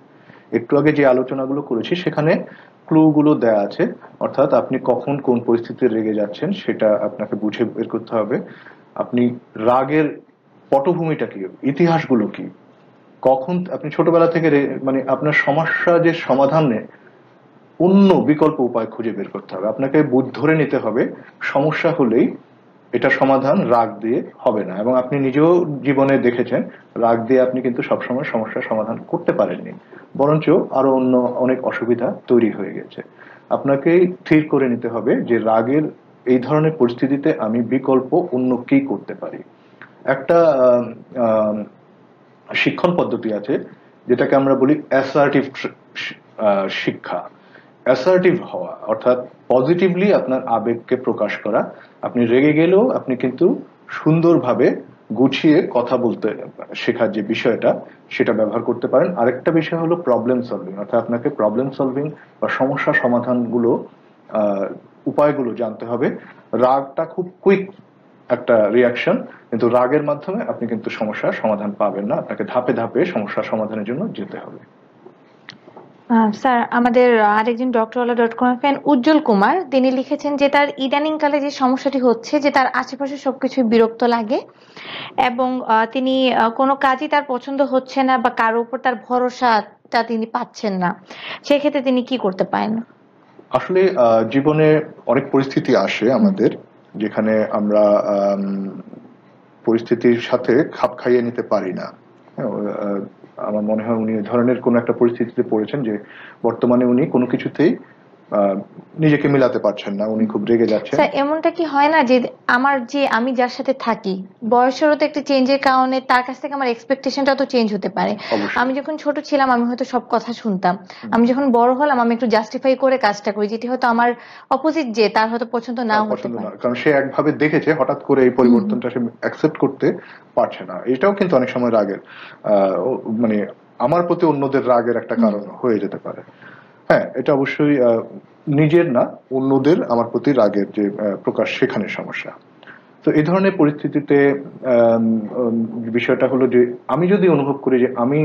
একটু আগে যে আলোচনাগুলো করেছি সেখানে ক্লুগুলো দেয়া আছে, অর্থাৎ আপনি কখন কোন পরিস্থিতিতে রেগে যাচ্ছেন সেটা আপনাকে বুঝে বের করতে হবে। আপনি রাগের পটভূমিটা কি, ইতিহাসগুলো কি, কখন আপনি ছোটবেলা থেকে মানে আপনার সমস্যা যে সমাধানে অন্য বিকল্প উপায় খুঁজে বের করতে হবে। আপনাকে ধরে নিতে হবে সমস্যা হলেই এটা সমাধান রাগ দিয়ে হবে না, এবং আপনি নিজেও জীবনে দেখেছেন রাগ দিয়ে আপনি কিন্তু সবসময় সমস্যার সমাধান করতে পারেননি, বরঞ্চ আরো অন্য অনেক অসুবিধা তৈরি হয়ে গেছে। আপনাকে স্থির করে নিতে হবে যে রাগের এই ধরনের পরিস্থিতিতে আমি বিকল্প অন্য কি করতে পারি। একটা শিক্ষণ পদ্ধতি আছে যেটাকে আমরা বলি অ্যাসার্টিভ শিক্ষা। অ্যাসার্টিভ হওয়া অর্থাৎ পজিটিভলি আপনার আবেগকে প্রকাশ করা। আপনি রেগে গেলেও আপনি কিন্তু সুন্দরভাবে গুছিয়ে কথা বলতে শেখার যে বিষয়টা সেটা ব্যবহার করতে পারেন। আরেকটা বিষয় হলো প্রবলেম সলভিং, অর্থাৎ আপনাকে প্রবলেম সলভিং বা সমস্যা সমাধানগুলো উপায়গুলো জানতে হবে। রাগটা খুব কুইক একটা রিয়াকশন, কিন্তু রাগের মাধ্যমে আপনি কিন্তু সমস্যার সমাধান পাবেন না, আপনাকে ধাপে ধাপে সমস্যার সমাধানের জন্য যেতে হবে। স্যার, আমাদের আরেকজন ডক্টরওয়ালা.com ফ্যান উজ্জ্বল কুমার তিনি লিখেছেন যে তার ইদানিং কালে যে সমস্যাটি হচ্ছে যে তার আশেপাশে সবকিছুই বিরক্ত লাগে এবং তিনি কোনো কাজই তার পছন্দ হচ্ছে না বা কারো উপর তার ভরসাটা তিনি পাচ্ছেন না, সেক্ষেত্রে তিনি কি করতে পারেন? আসলে জীবনে অনেক পরিস্থিতি আসে আমাদের যেখানে আমরা পরিস্থিতির সাথে খাপ খাইয়ে নিতে পারি না। আমার মনে হয় উনি ধরনের কোন একটা পরিস্থিতিতে পড়েছেন যে বর্তমানে উনি কোনো কিছুতেই নিজেকে মিলাতে পারছেন না, উনি খুব রেগে যাচ্ছেন। স্যার, এমনটা কি হয় না যে আমি যার সাথে থাকি বয়সেরও তো একটা চেঞ্জের কারণে তার কাছ থেকে আমার এক্সপেকটেশনটা তো চেঞ্জ হতে পারে। আমি যখন ছোট ছিলাম আমি হয়তো সব কথা শুনতাম, আমি যখন বড় হলাম আমি একটু জাস্টিফাই করে কাজটা করি, যেটি হয়তো আমার অপোজিট যে তার হয়তো পছন্দ নাও হতে পারে, কারণ সে একভাবে দেখেছে, হঠাৎ করে এই পরিবর্তনটা সে অ্যাকসেপ্ট করতে পারছে না। এটাও কিন্তু অনেক সময় রাগের মানে আমার প্রতি অন্যদের রাগের একটা কারণ হয়ে যেতে পারে। হ্যাঁ, এটা অবশ্যই নিজের না, অন্যদের আমার প্রতি রাগের যে প্রকাশ সেখানে সমস্যা। তো এই ধরনের পরিস্থিতিতে বিষয়টা হলো যে আমি যদি অনুভব করি যে আমি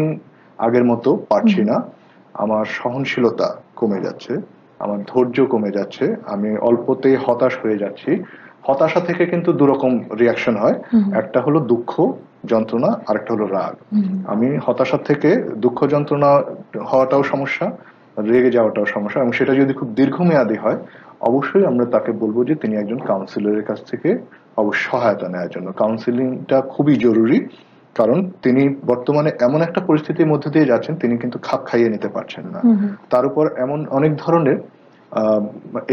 আগের মতো পারছি না, আমার সহনশীলতা কমে যাচ্ছে, আমার ধৈর্য কমে যাচ্ছে, আমি অল্পতেই হতাশ হয়ে যাচ্ছি। হতাশা থেকে কিন্তু দুরকম রিয়াকশন হয়, একটা হলো দুঃখ যন্ত্রণা, আরেকটা হলো রাগ। আমি হতাশা থেকে দুঃখ যন্ত্রণা হওয়াটাও সমস্যা, রেগে যাওয়াটাও সমস্যা, এবং সেটা যদি খুব দীর্ঘমেয়াদী হয় অবশ্যই আমরা তাকে বলবো যে তিনি একজন কাউন্সিলরের কাছ থেকে অবশ্যই সহায়তা নেওয়ার জন্য। কাউন্সিলিংটা খুবই জরুরি, কারণ তিনি বর্তমানে এমন একটা পরিস্থিতির মধ্যে দিয়ে যাচ্ছেন তিনি কিন্তু খাপ খাইয়ে নিতে পারছেন না। তার উপর এমন অনেক ধরনের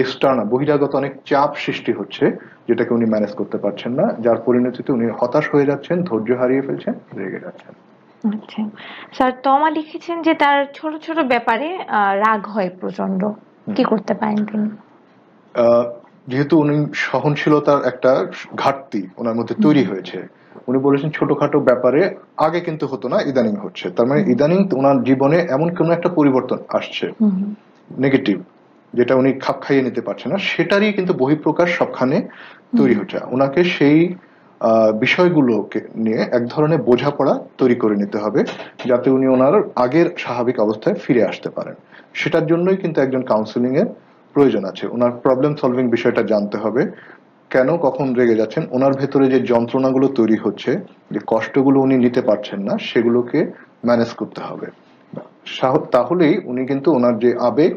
এক্সটার্নাল বহিরাগত অনেক চাপ সৃষ্টি হচ্ছে, যেটাকে উনি ম্যানেজ করতে পারছেন না, যার পরিণতিতে উনি হতাশ হয়ে যাচ্ছেন, ধৈর্য হারিয়ে ফেলছেন, রেগে যাচ্ছেন। আচ্ছা স্যার, তমা লিখেছেন যে তার ছোট ছোট ব্যাপারে রাগ হয় প্রচন্ড, কি করতে পারেন তিনি? যেহেতু উনি সহনশীলতার একটা ঘাটতি ওনার মধ্যে তৈরি হয়েছে, উনি বলেছেন ছোটখাটো ব্যাপারে আগে কিন্তু হতো না, ইদানিং হচ্ছে। তার মানে ইদানিং ওনার জীবনে এমন কোন একটা পরিবর্তন আসছে নেগেটিভ, যেটা উনি খাপ খাইয়ে নিতে পারছে না, সেটারই কিন্তু বহিঃপ্রকাশ সবখানে তৈরি হচ্ছে। ওনাকে সেই বিষয়গুলোকে নিয়ে এক ধরনের বোঝাপড়া তৈরি করে নিতে হবে, যাতে উনি ওনার আগের স্বাভাবিক অবস্থায় ফিরে আসতে পারেন। সেটার জন্যই কিন্তু একজন কাউন্সিলিং এর প্রয়োজন আছে। ওনার প্রবলেম সলভিং বিষয়টা জানতে হবে, কেন কখন রেগে যাচ্ছেন, ওনার ভেতরে যে যন্ত্রণাগুলো তৈরি হচ্ছে, যে কষ্টগুলো উনি নিতে পারছেন না, সেগুলোকে ম্যানেজ করতে হবে। তাহলেই উনি কিন্তু ওনার যে আবেগ,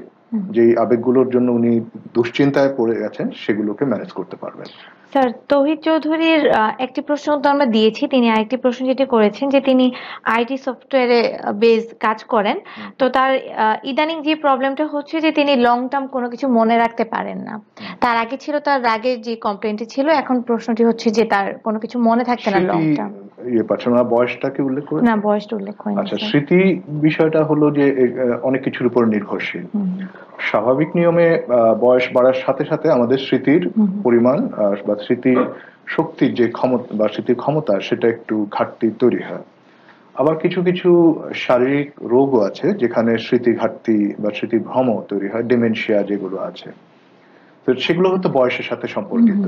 যে আবেগগুলোর জন্য উনি দুশ্চিন্তায় পড়ে গেছেন, সেগুলোকে ম্যানেজ করতে পারবেন। স্যার, তৌহিদ চৌধুরীর একটি প্রশ্ন তো আমরা দিয়েছি, তিনি আরেকটি প্রশ্ন যেটি করেছেন যে তিনি আইটি সফটওয়্যারে বেস কাজ করেন, তো তার ইদানিং যে প্রবলেমটা হচ্ছে যে তিনি লং টার্ম কোনো কিছু মনে রাখতে পারেন না। তার আগে ছিল তার রাগের যে কমপ্লেইনটি ছিল, এখন প্রশ্নটি হচ্ছে যে তার কোনো কিছু মনে থাকছে না লং টার্ম। পাচ্ছেন না, বয়সটা কি উল্লেখ করে? না, বয়সটা উল্লেখ করেনি। আচ্ছা, স্মৃতি বিষয়টা হলো যে অনেক কিছুর উপর নির্ভরশীল। স্বাভাবিক নিয়মে বয়স বাড়ার সাথে সাথে আমাদের স্মৃতির পরিমাণ বা স্মৃতির শক্তির যে ক্ষমতা বা স্মৃতির ক্ষমতা, সেটা একটু ঘাটতি তৈরি হয়। আবার কিছু কিছু শারীরিক রোগও আছে যেখানে স্মৃতি ঘাটতি বা স্মৃতি ভ্রম তৈরি হয়, ডিমেনশিয়া যেগুলো আছে, তো সেগুলো হয়তো বয়সের সাথে সম্পর্কিত।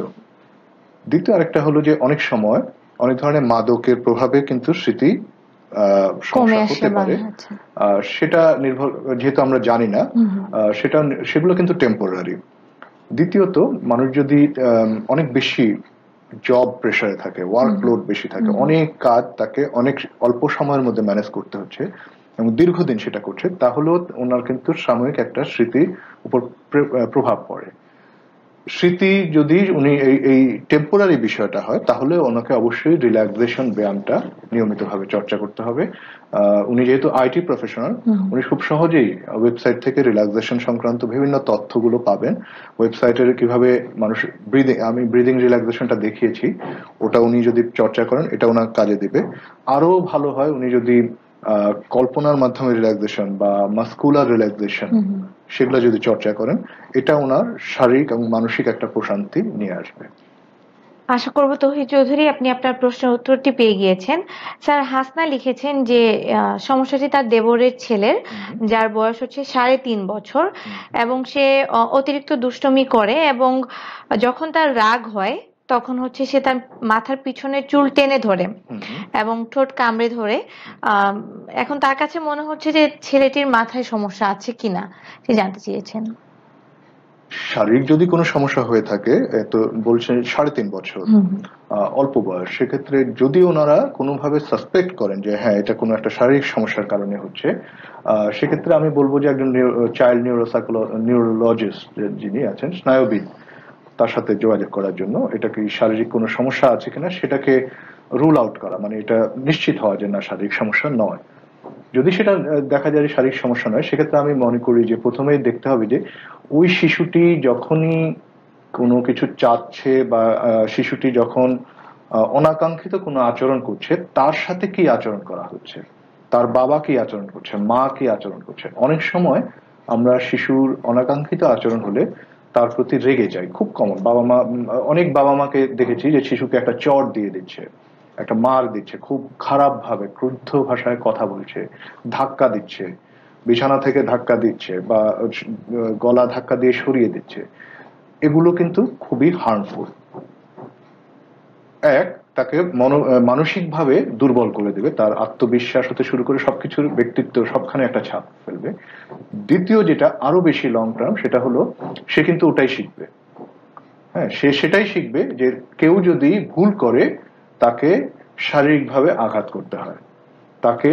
দ্বিতীয় আরেকটা হলো যে অনেক সময় অনেক ধরনের মাদকের প্রভাবে কিন্তু স্মৃতি সমস্যা হতে পারে, সেটা নির্ভর, যেহেতু আমরা জানি না, সেগুলো কিন্তু টেম্পোরারি। দ্বিতীয়ত, মানুষ যদি অনেক বেশি জব প্রেসারে থাকে, ওয়ার্কলোড বেশি থাকে, অনেক কাজ তাকে অনেক অল্প সময়ের মধ্যে ম্যানেজ করতে হচ্ছে এবং দীর্ঘদিন সেটা করছে, তাহলেও ওনার কিন্তু সাময়িক একটা স্মৃতির উপর প্রভাব পড়ে। স্মৃতি যদি উনি এই টেম্পোরারি বিষয়টা হয়, তাহলে ওনাকে অবশ্যই রিল্যাক্সেশন ব্যায়ামটা নিয়মিতভাবে চর্চা করতে হবে। উনি যেহেতু আইটি প্রফেশনাল, উনি খুব সহজেই ওয়েবসাইট থেকে রিল্যাক্সেশন সংক্রান্ত বিভিন্ন তথ্যগুলো পাবেন। ওয়েবসাইটের কিভাবে মানুষ আমি ব্রিদিং রিল্যাক্সেশনটা দেখিয়েছি, ওটা উনি যদি চর্চা করেন, এটা ওনার কাজে দিবে। আরো ভালো হয় উনি যদি কল্পনার মাধ্যমে রিল্যাক্সেশন বা মাস্কুলার রিল্যাক্সেশন, সেগুলো যদি চর্চা করেন, এটা ওনার শারীরিক এবং মানসিক একটা প্রশান্তি নিয়ে আসবে। আশা করব তৌহিদ চৌধুরী আপনি আপনার প্রশ্নের উত্তরটি পেয়ে গিয়েছেন। স্যার, হাসনা লিখেছেন যে সমস্যাটি তার দেবরের ছেলের, যার বয়স হচ্ছে 3.5 বছর, এবং সে অতিরিক্ত দুষ্টুমি করে, এবং যখন তার রাগ হয় তখন হচ্ছে সে তার মাথার পিছনে চুল টেনে ধরে এবং ঠোঁট কামড়ে ধরে। এখন তার কাছে মনে হচ্ছে যে ছেলেটির মাথায় সমস্যা আছে কিনা সে জানতে চেয়েছেন। শারীরিক যদি কোনো সমস্যা হয়ে থাকে, তো বলছেন 3.5 বছর, অল্প বয়স, সেক্ষেত্রে যদি ওনারা কোনোভাবে সাসপেক্ট করেন যে হ্যাঁ এটা কোনো একটা শারীরিক সমস্যার কারণে হচ্ছে, সেক্ষেত্রে আমি বলবো যে একজন চাইল্ড নিউরোলজিস্ট যিনি আছেন, স্নায়ুবিদ, তার সাথে যোগাযোগ করার জন্য, এটা কি শারীরিক কোনো সমস্যা আছে কিনা সেটাকে রুল আউট করা, মানে এটা নিশ্চিত হওয়া যে না শারীরিক সমস্যা নয়। যদি সেটা দেখা যায় শারীরিক সমস্যা নয়, সেক্ষেত্রে আমি মনে করি যে প্রথমেই দেখতে হবে যে ওই শিশুটি যখনই কোনো কিছু চাচ্ছে বা শিশুটি যখন অনাকাঙ্ক্ষিত কোনো আচরণ করছে, তার সাথে কি আচরণ করা হচ্ছে, তার বাবা কি আচরণ করছে, মা কি আচরণ করছে। অনেক সময় আমরা শিশুর অনাকাঙ্ক্ষিত আচরণ হলে তার প্রতি রেগে যাই, খুব কমন। অনেক বাবা মাকে দেখেছি যে শিশুকে একটা চট দিয়ে দিচ্ছে, একটা মার দিচ্ছে, খুব খারাপ ভাবে ক্রুদ্ধ ভাষায় কথা বলছে, ধাক্কা দিচ্ছে, বিছানা থেকে ধাক্কা দিচ্ছে বা গলা ধাক্কা দিয়ে সরিয়ে দিচ্ছে। এগুলো কিন্তু খুবই হার্মফুল। তাকে মানসিকভাবে দুর্বল করে দেবে, তার আত্মবিশ্বাস হতে শুরু করে সবকিছুর, ব্যক্তিত্ব সবখানে একটা ছাপ ফেলবে। দ্বিতীয় যেটা আরো বেশি লং টার্ম, সেটা হলো সে কিন্তু ওটাই শিখবে। হ্যাঁ, সে সেটাই শিখবে যে কেউ যদি ভুল করে তাকে শারীরিকভাবে আঘাত করতে হয়, তাকে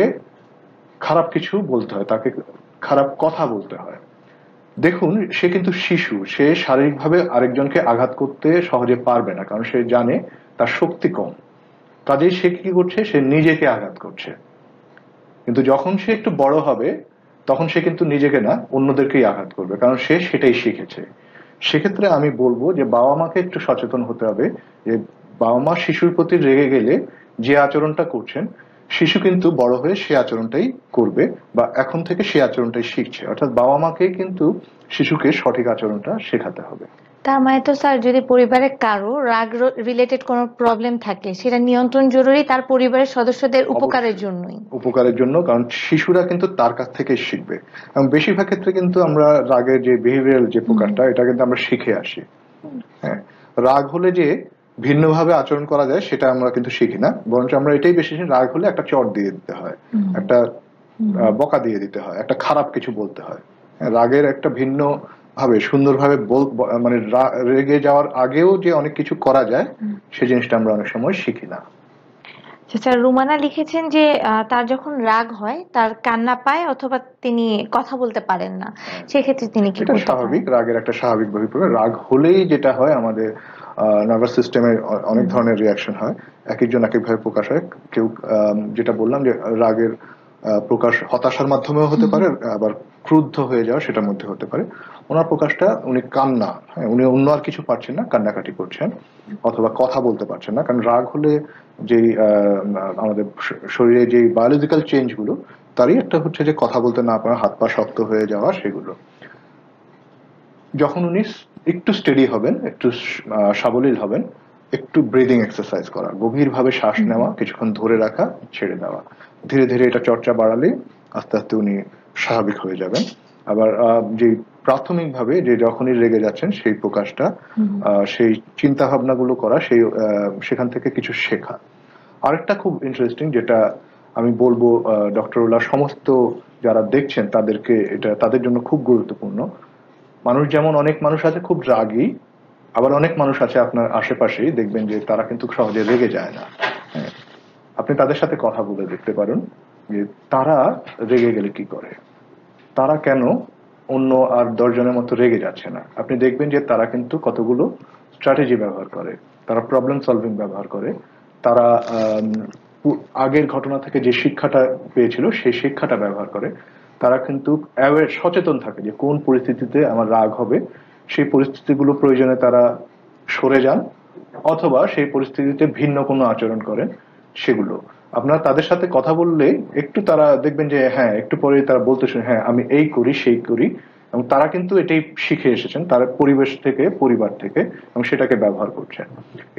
খারাপ কিছু বলতে হয়, তাকে খারাপ কথা বলতে হয়। দেখুন, সে কিন্তু শিশু, সে শারীরিকভাবে আরেকজনকে আঘাত করতে সহজে পারবে না, কারণ সে জানে তার শক্তি কম। কাজেই সে কি করছে, সে নিজেকে আঘাত করছে। কিন্তু যখন সে একটু বড় হবে, তখন সে কিন্তু নিজেকে না অন্যদেরকেই আঘাত করবে, কারণ সে সেটাই শিখেছে। সেক্ষেত্রে আমি বলবো যে বাবা মাকে একটু সচেতন হতে হবে যে বাবা মা শিশুর প্রতি রেগে গেলে যে আচরণটা করছেন, শিশু কিন্তু বড় হয়ে সে আচরণটাই করবে বা এখন থেকে সে আচরণটাই শিখছে। অর্থাৎ বাবা মাকে কিন্তু শিশুকে সঠিক আচরণটা শেখাতে হবে। তার মানে তো স্যার, যদি পরিবারে কারো রাগ রিলেটেড কোনো প্রবলেম থাকে, সেটা নিয়ন্ত্রণ জরুরি তার পরিবারের সদস্যদের উপকারের জন্যই। উপকারের জন্য, কারণ শিশুরা কিন্তু তার কাছ থেকে শিখবে। এবং বেশিরভাগ ক্ষেত্রে কিন্তু আমরা রাগের যে বিহেভিয়ারাল যে প্রকারটা, এটা কিন্তু আমরা শিখে আসি। হ্যাঁ, রাগ হলে যে ভিন্নভাবে আচরণ করা যায় সেটা আমরা কিন্তু শিখি না, বরঞ্চ আমরা এটাই বেশি শিখি, রাগ হলে একটা চট দিয়ে দিতে হয়, একটা বকা দিয়ে দিতে হয়, একটা খারাপ কিছু বলতে হয়। রাগের একটা ভিন্ন ভাবে সুন্দরভাবে মানে রেগে যাওয়ার আগেও যে অনেক কিছু করা যায়, সেই জিনিসটা আমরা অনেক সময় শিখি না। স্যার, রুমানা লিখেছেন যে তার যখন রাগ হয় তার কান্না পায় অথবা তিনি কথা বলতে পারেন না, সেক্ষেত্রে তিনি কি করতে পারেন? স্বাভাবিক, রাগের একটা স্বাভাবিক বহিঃপ্রকাশ। রাগ হলেই যেটা হয়, আমাদের নার্ভাস সিস্টেমে অনেক ধরনের রিয়াকশন হয়, এক একজন এক একভাবে প্রকাশ হয়। কেউ যেটা বললাম যে রাগের প্রকাশ হতাশার মাধ্যমেও হতে পারে, আবার ক্রুদ্ধ হয়ে যাওয়া সেটার মধ্যে হতে পারে। ওনার প্রকাশটা উনি কান্না, হ্যাঁ, উনি অন্য আর কিছু পারছেন না, কান্নাকাটি করছেন, অথবা কথা বলতে পারছেন না। কারণ রাগ হলে যেই আমাদের শরীরে যে বায়োলজিক্যাল চেঞ্জ গুলো, তারই একটা হচ্ছে যে কথা বলতে না পারা, হাত পা শক্ত হয়ে যাওয়া, সেগুলো। যখন উনি একটু স্টেডি হবেন, একটু সাবলীল হবেন, একটু ব্রিদিং এক্সারসাইজ করা, গভীরভাবে শ্বাস নেওয়া, কিছুক্ষণ ধরে রাখা, ছেড়ে দেওয়া, ধীরে ধীরে এটা চর্চা বাড়ালে আস্তে আস্তে উনি স্বাভাবিক হয়ে যাবেন। আবার যে প্রাথমিকভাবে যে যখনই রেগে যাচ্ছেন সেই প্রকাশটা, সেই চিন্তা ভাবনাগুলো করা, সেই সেখান থেকে কিছু শেখা। আরেকটা খুব ইন্টারেস্টিং যেটা আমি বলবো, ডক্টর উল্লাহ সমস্ত যারা দেখছেন তাদেরকে, এটা তাদের জন্য খুব গুরুত্বপূর্ণ। মানুষ যেমন অনেক মানুষ আছে খুব রাগী, আবার অনেক মানুষ আছে আপনার আশেপাশেই দেখবেন যে তারা কিন্তু সহজে রেগে যায় না। আপনি তাদের সাথে কথা বলে দেখতে পারেন যে তারা রেগে গেলে কি করে, তারা কেন অন্য আর 10 জনের মতো রেগে যাচ্ছে না। আপনি দেখবেন যে তারা কিন্তু কতগুলো স্ট্র্যাটেজি ব্যবহার করে, তারা প্রবলেম সলভিং ব্যবহার করে, তারা আগের ঘটনা থেকে যে শিক্ষাটা পেয়েছিল সেই শিক্ষাটা ব্যবহার করে। তারা কিন্তু সচেতন থাকে যে কোন পরিস্থিতিতে আমার রাগ হবে, সেই পরিস্থিতিগুলো প্রয়োজনে তারা সরে যান, অথবা সেই পরিস্থিতিতে ভিন্ন কোনো আচরণ করেন। সেগুলো আপনারা তাদের সাথে কথা বললে একটু তারা দেখবেন যে হ্যাঁ, একটু পরে তারা বলতে শুনে, হ্যাঁ আমি এই করি সেই করি, এবং তারা কিন্তু এটাই শিখে এসেছেন তার পরিবেশ থেকে, পরিবার থেকে, এবং সেটাকে ব্যবহার করছেন।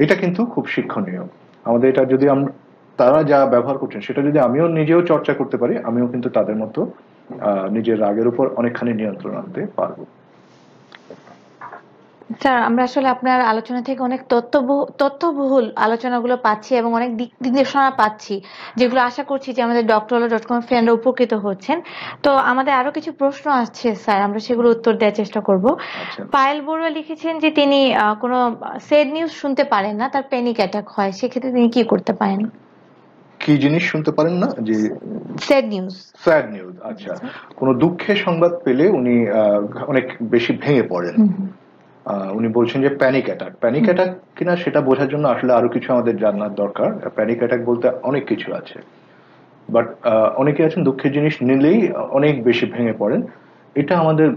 এটা কিন্তু খুব শিক্ষণীয় আমাদের। এটা যদি তারা যা ব্যবহার করছেন সেটা যদি আমিও নিজেও চর্চা করতে পারি, আমিও কিন্তু তাদের মতো নিজের রাগের উপর অনেকখানি নিয়ন্ত্রণ আনতে পারবো। স্যার, আমরা আসলে আপনার আলোচনা থেকে অনেক তথ্যবহুল আলোচনাগুলো পাচ্ছি এবং অনেক দিক নির্দেশনা পাচ্ছি, যেগুলো আশা করছি যে আমাদের ডক্টরওয়ালা.com ফ্রেন্ডরা উপকৃত হচ্ছেন। তো আমাদের আরো কিছু প্রশ্ন আসছে স্যার, আমরা সেগুলো উত্তর দেওয়ার চেষ্টা করব। পায়েল বড়ুয়া লিখেছেন যে তিনি কোনো স্যাড নিউজ শুনতে পারেন না, তার প্যানিক অ্যাটাক হয়, সেক্ষেত্রে তিনি কি করতে পারেন? কি জিনিস শুনতে পারেন না? যে স্যাড নিউজ। স্যাড নিউজ, আচ্ছা। কোনো দুঃখের সংবাদ পেলে উনি অনেক বেশি ভেঙে পড়েন। উনি বলছেন যে প্যানিক অ্যাটাক। প্যানিক অ্যাটাক কিনা সেটা বোঝার জন্য আসলে আরো কিছু আমাদের জানার দরকার। প্যানিক অ্যাটাক বলতে অনেক কিছু আছে, বাট অনেকে আছেন দুঃখের জিনিস নিলেই অনেক বেশি ভেঙে পড়েন। এটা আমাদের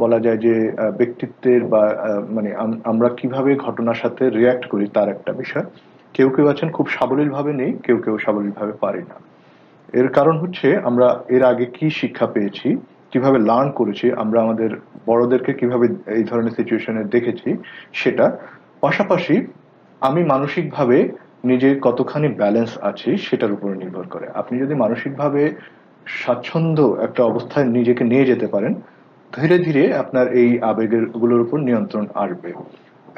বলা যায় যে ব্যক্তিত্বের বা মানে আমরা কিভাবে ঘটনার সাথে রিয়াক্ট করি তার একটা বিষয়। কেউ কেউ আছেন খুব সাবলীল ভাবে নেই, কেউ কেউ সাবলীল ভাবে পারি না। এর কারণ হচ্ছে আমরা এর আগে কি শিক্ষা পেয়েছি, কিভাবে লার্ন করেছি, আমরা আমাদের বড়দেরকে কিভাবে এই ধরনের সিচুয়েশনে দেখেছি, সেটা। পাশাপাশি আমি মানসিকভাবে নিজে কতখানি ব্যালেন্স আছি সেটার উপর নির্ভর করে। আপনি যদি মানসিকভাবে স্বাচ্ছন্দ্য একটা অবস্থায় নিজেকে নিয়ে যেতে পারেন, ধীরে ধীরে আপনার এই আবেগের গুলোর উপর নিয়ন্ত্রণ আসবে।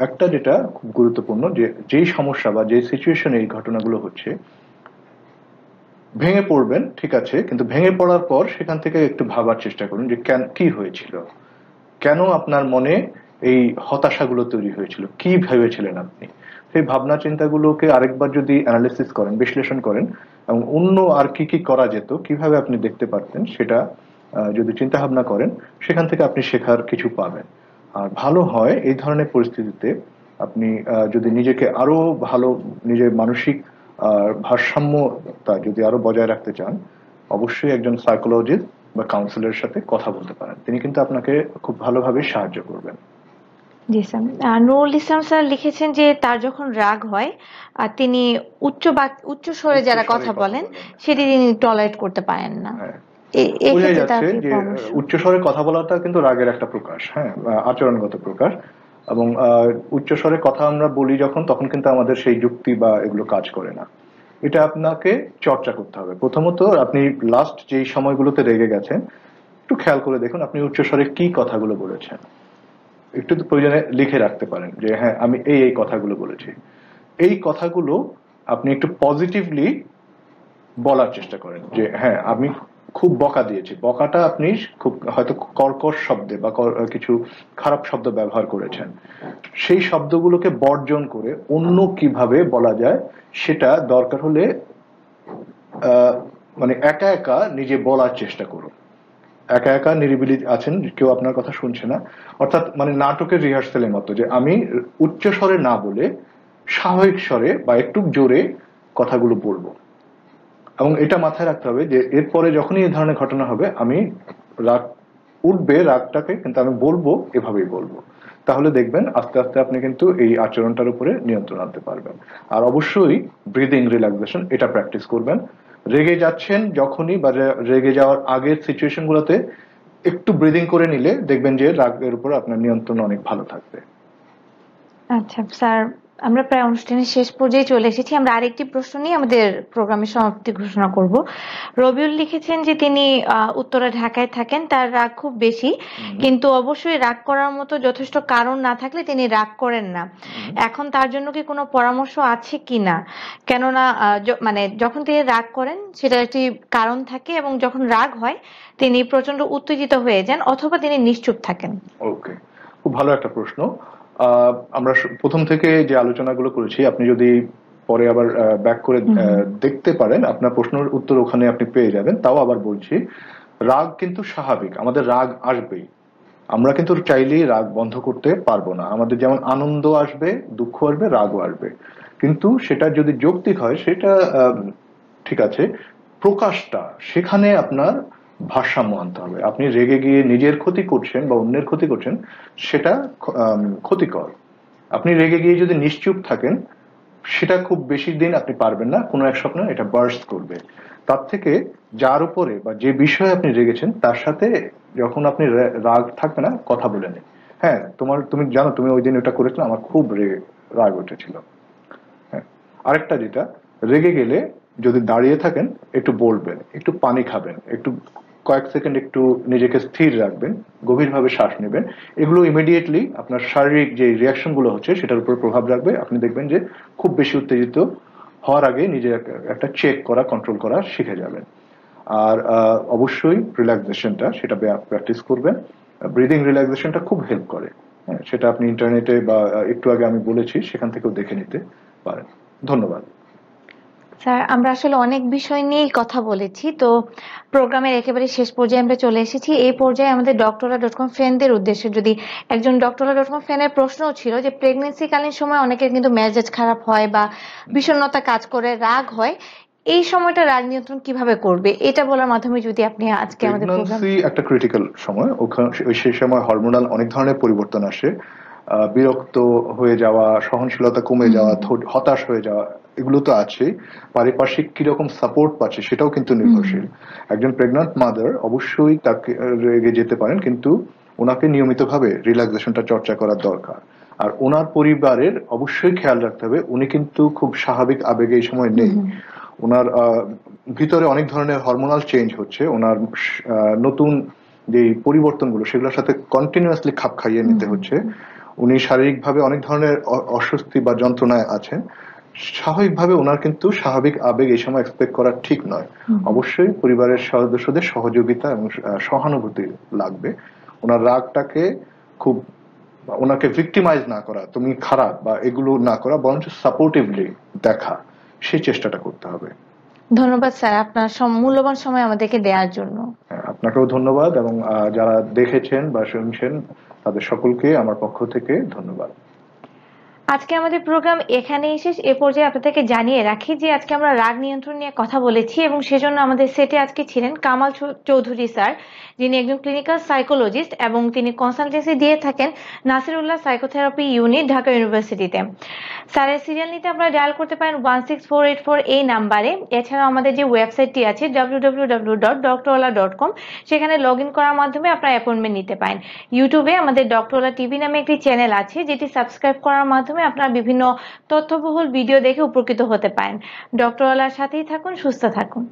একটা যেটা খুব গুরুত্বপূর্ণ, যে যেই সমস্যা বা যে সিচুয়েশনে এই ঘটনাগুলো হচ্ছে, ভেঙে পড়বেন ঠিক আছে, কিন্তু ভেঙে পড়ার পর সেখান থেকে একটু ভাবার চেষ্টা করুন যে কি হয়েছিল, কেন আপনার মনে এই হতাশাগুলো তৈরি হয়েছিল, কি ভেবেছিলেন আপনি। সেই ভাবনা চিন্তাগুলোকে আরেকবার যদি অ্যানালিসিস করেন, বিশ্লেষণ করেন, এবং অন্য আর কি কি করা যেত, কিভাবে আপনি দেখতে পারতেন, সেটা যদি চিন্তা ভাবনা করেন, সেখান থেকে আপনি শেখার কিছু পাবেন। আর ভালো হয় এই ধরনের পরিস্থিতিতে আপনি যদি নিজেকে আরো ভালো, নিজের মানসিক ভারসাম্যতা যদি আরো বজায় রাখতে চান, অবশ্যই একজন সাইকোলজিস্ট বা কাউন্সিলরের সাথে কথা বলতে পারেন, তিনি কিন্তু আপনাকে খুব ভালোভাবে সাহায্য করবেন। জি স্যার। নুরুল ইসলাম স্যার লিখেছেন যে তার যখন রাগ হয় আর তিনি উচ্চ স্বরে যারা কথা বলেন সেটি তিনি টলারেট করতে পারেন না। বোঝা যাচ্ছে যে উচ্চস্বরে কথা বলাটা কিন্তু রাগের একটা প্রকাশ, হ্যাঁ, আচরণগত প্রকাশ। এবং উচ্চস্বরে কথা আমরা বলি যখন, তখন কিন্তু আমাদের সেই যুক্তি বা এগুলো কাজ করে না। এটা আপনাকে চর্চা করতে হবে। প্রথমত আপনি লাস্ট যেই সময়গুলোতে রেগে গেছেন একটু খেয়াল করে দেখুন আপনি উচ্চস্বরে কি কথাগুলো বলেছেন। একটু প্রয়োজনে লিখে রাখতে পারেন যে হ্যাঁ আমি এই কথাগুলো বলেছি। এই কথাগুলো আপনি একটু পজিটিভলি বলার চেষ্টা করেন যে হ্যাঁ আমি খুব বকা দিয়েছি। বকাটা আপনি খুব হয়তো কর্কশ শব্দে বা কিছু খারাপ শব্দ ব্যবহার করেছেন, সেই শব্দগুলোকে বর্জন করে অন্য কিভাবে বলা যায় সেটা দরকার হলে মানে একা একা নিজে বলার চেষ্টা করুন। একা একা নিরিবিলি আছেন, কেউ আপনার কথা শুনছে না, অর্থাৎ মানে নাটকের রিহার্সালের মতো, যে আমি উচ্চ স্বরে না বলে স্বাভাবিক স্বরে বা একটু জোরে কথাগুলো বলবো। এবং এটা মাথায় রাখতে হবে যে এরপরে যখনই এই ধরনের ঘটনা হবে আমি রাগ উঠবে, রাগটাকে কিন্তু আমি বলবো এভাবেই বলবো। তাহলে দেখবেন আস্তে আস্তে আপনি কিন্তু এই আচরণটার উপরে নিয়ন্ত্রণ আনতে পারবেন। আর অবশ্যই ব্রিদিং রিল্যাক্সেশন এটা প্র্যাকটিস করবেন। রেগে যাচ্ছেন যখনই বা রেগে যাওয়ার আগের সিচুয়েশন গুলোতে একটু ব্রিদিং করে নিলে দেখবেন যে রাগের উপর আপনার নিয়ন্ত্রণ অনেক ভালো থাকবে। আচ্ছা স্যার, আমরা প্রায় অনুষ্ঠানের শেষ পর্যায়ে চলে এসেছি। আমরা আরেকটি প্রশ্ন নিয়ে আমাদের প্রোগ্রামের সমাপ্তি ঘোষণা করব। রবিউল লিখেছেন যে তিনি উত্তরা ঢাকায় থাকেন, তার রাগ খুব বেশি, কিন্তু অবশ্যই রাগ করার মতো যথেষ্ট কারণ না থাকলে তিনি রাগ করেন না। এখন তার জন্য কি কোনো পরামর্শ আছে কিনা? কেননা মানে যখন তিনি রাগ করেন সেটার একটি কারণ থাকে, এবং যখন রাগ হয় তিনি প্রচন্ড উত্তেজিত হয়ে যান অথবা তিনি নিশ্চুপ থাকেন। ওকে, খুব ভালো একটা প্রশ্ন। আমরা প্রথম থেকে যে আলোচনাগুলো করেছি আপনি যদি পরে আবার ব্যাক করে দেখতে পারেন আপনার প্রশ্নের উত্তর ওখানে আপনি পেয়ে যাবেন। তাও আবার বলছি, রাগ কিন্তু স্বাভাবিক, আমাদের রাগ আসবেই। আমরা কিন্তু চাইলেই রাগ বন্ধ করতে পারবো না। আমাদের যেমন আনন্দ আসবে, দুঃখ আসবে, রাগও আসবে, কিন্তু সেটা যদি যৌক্তিক হয় সেটা ঠিক আছে। প্রকাশটা সেখানে আপনার ভারসাম্য আনতে হবে। আপনি রেগে গিয়ে নিজের ক্ষতি করছেন বা অন্যের ক্ষতি করছেন, সেটা ক্ষতিকর। আপনি রেগে গিয়ে যদি নিশ্চুপ থাকেন সেটা খুব বেশি দিন আপনি পারবেন না, কোনো এক স্বপ্ন এটা বার্স্ট করবে। তার থেকে যার উপরে বা যে বিষয়ে আপনি রেগেছেন তার সাথে যখন আপনি রাগ থাকবে না কথা বলে নেই। হ্যাঁ তুমি জানো তুমি ওই দিন এটা করেছিলে, আমার খুব রাগ উঠেছিল। হ্যাঁ, আরেকটা যেটা, রেগে গেলে যদি দাঁড়িয়ে থাকেন একটু বলবেন, একটু পানি খাবেন, একটু কয়েক সেকেন্ড একটু নিজেকে স্থির রাখবেন, গভীরভাবে শ্বাস নেবেন। এগুলো ইমিডিয়েটলি আপনার শারীরিক যে রিয়াকশন গুলো হচ্ছে সেটার উপর প্রভাব রাখবে। আপনি দেখবেন যে খুব বেশি উত্তেজিত হওয়ার আগে নিজের একটা চেক করা, কন্ট্রোল করা শিখে যাবেন। আর অবশ্যই রিল্যাক্সেশনটা সেটা প্র্যাকটিস করবেন। ব্রিদিং রিল্যাক্সেশনটা খুব হেল্প করে। হ্যাঁ, সেটা আপনি ইন্টারনেটে বা একটু আগে আমি বলেছি সেখান থেকেও দেখে নিতে পারেন। ধন্যবাদ স্যার। আমরা আসলে অনেক বিষয় নিয়েই কথা বলেছি, তো প্রোগ্রামের একেবারে শেষ পর্যায়ে আমরা চলে এসেছি। এই পর্যায়ে আমাদের ডক্টরা.কম ফ্যানদের উদ্দেশ্যে, যদি একজন ডক্টরা.কম ফ্যানের প্রশ্নও ছিল যে প্রেগনেন্সি কালীন সময় অনেকের কিন্তু মেজাজ খারাপ হয় বা বিষণ্ণতা কাজ করে, রাগ হয়, এই সময়টা রাগ নিয়ন্ত্রণ কিভাবে করবে এটা বলার মাধ্যমে যদি আপনি আজকে আমাদের প্রেগন্যান্সি একটা ক্রিটিক্যাল সময়। সেই সময় হরমোনাল অনেক ধরনের পরিবর্তন আসে। বিরক্ত হয়ে যাওয়া, সহনশীলতা কমে যাওয়া, হতাশ হয়ে যাওয়া, এগুলো তো আছে। পারিপার্শ্বিক কিরকম সাপোর্ট পাচ্ছে সেটাও কিন্তু নির্ভরশীল। একজন প্রেগন্যান্ট মাদার অবশ্যই তাকে রেগে যেতে পারেন, কিন্তু ওনাকে নিয়মিতভাবে রিল্যাক্সেশনটা চর্চা করার দরকার। আর ওনার পরিবারের অবশ্যই খেয়াল রাখতে হবে উনি কিন্তু খুব স্বাভাবিক আবেগে এই সময় নেই। ওনার ভিতরে অনেক ধরনের হরমোনাল চেঞ্জ হচ্ছে। ওনার নতুন যে পরিবর্তনগুলো সেগুলোর সাথে কন্টিনিউয়াসলি খাপ খাইয়ে নিতে হচ্ছে। উনি শারীরিকভাবে অনেক ধরনের অস্বস্তি বা যন্ত্রণায় আছেন। স্বাভাবিকভাবে ওনার কিন্তু স্বাভাবিক আবেগ এই সময় এক্সপেক্ট করা ঠিক নয়। অবশ্যই পরিবারের সদস্যদের সহযোগিতা এবং সহানুভূতি লাগবে। ওনার রাগটাকে খুব, ওনাকে ভিক্টিমাইজ না করা, তুমি খারাপ বা এগুলো না করা, বরঞ্চ সাপোর্টিভলি দেখা, সেই চেষ্টাটা করতে হবে। ধন্যবাদ স্যার আপনার মূল্যবান সময় আমাদেরকে দেওয়ার জন্য। আপনাকেও ধন্যবাদ, এবং যারা দেখেছেন বা শুনছেন তাদের সকলকে আমার পক্ষ থেকে ধন্যবাদ। আজকে আমাদের প্রোগ্রাম এখানেই শেষ। এ পর্যায়ে আপনাদেরকে জানিয়ে রাখি যে আজকে আমরা রাগ নিয়ন্ত্রণ নিয়ে কথা বলেছি এবং সেজন্য আমাদের সেটে আজকে ছিলেন কামাল চৌধুরী স্যার, যিনি একজন ক্লিনিক্যাল সাইকোলজিস্ট এবং তিনি কনসালটেন্সি দিয়ে থাকেন নাসিরুল্লাহ সাইকোথেরাপি ইউনিট, ঢাকা ইউনিভার্সিটিতে। স্যারের সিরিয়াল নিতে আপনারা ডায়াল করতে পারেন 16484 এই নাম্বারে। এছাড়াও আমাদের যে ওয়েবসাইটটি আছে www.drwala.com, সেখানে লগ ইন করার মাধ্যমে আপনারা অ্যাপয়েন্টমেন্ট নিতে পারেন। ইউটিউবে আমাদের ডক্টরওয়ালা টিভি নামে একটি চ্যানেল আছে, যেটি সাবস্ক্রাইব করার মাধ্যমে আপনারা বিভিন্ন তথ্যবহুল ভিডিও দেখে উপকৃত হতে পারেন। ডক্টরওয়ালার সাথেই থাকুন, সুস্থ থাকুন।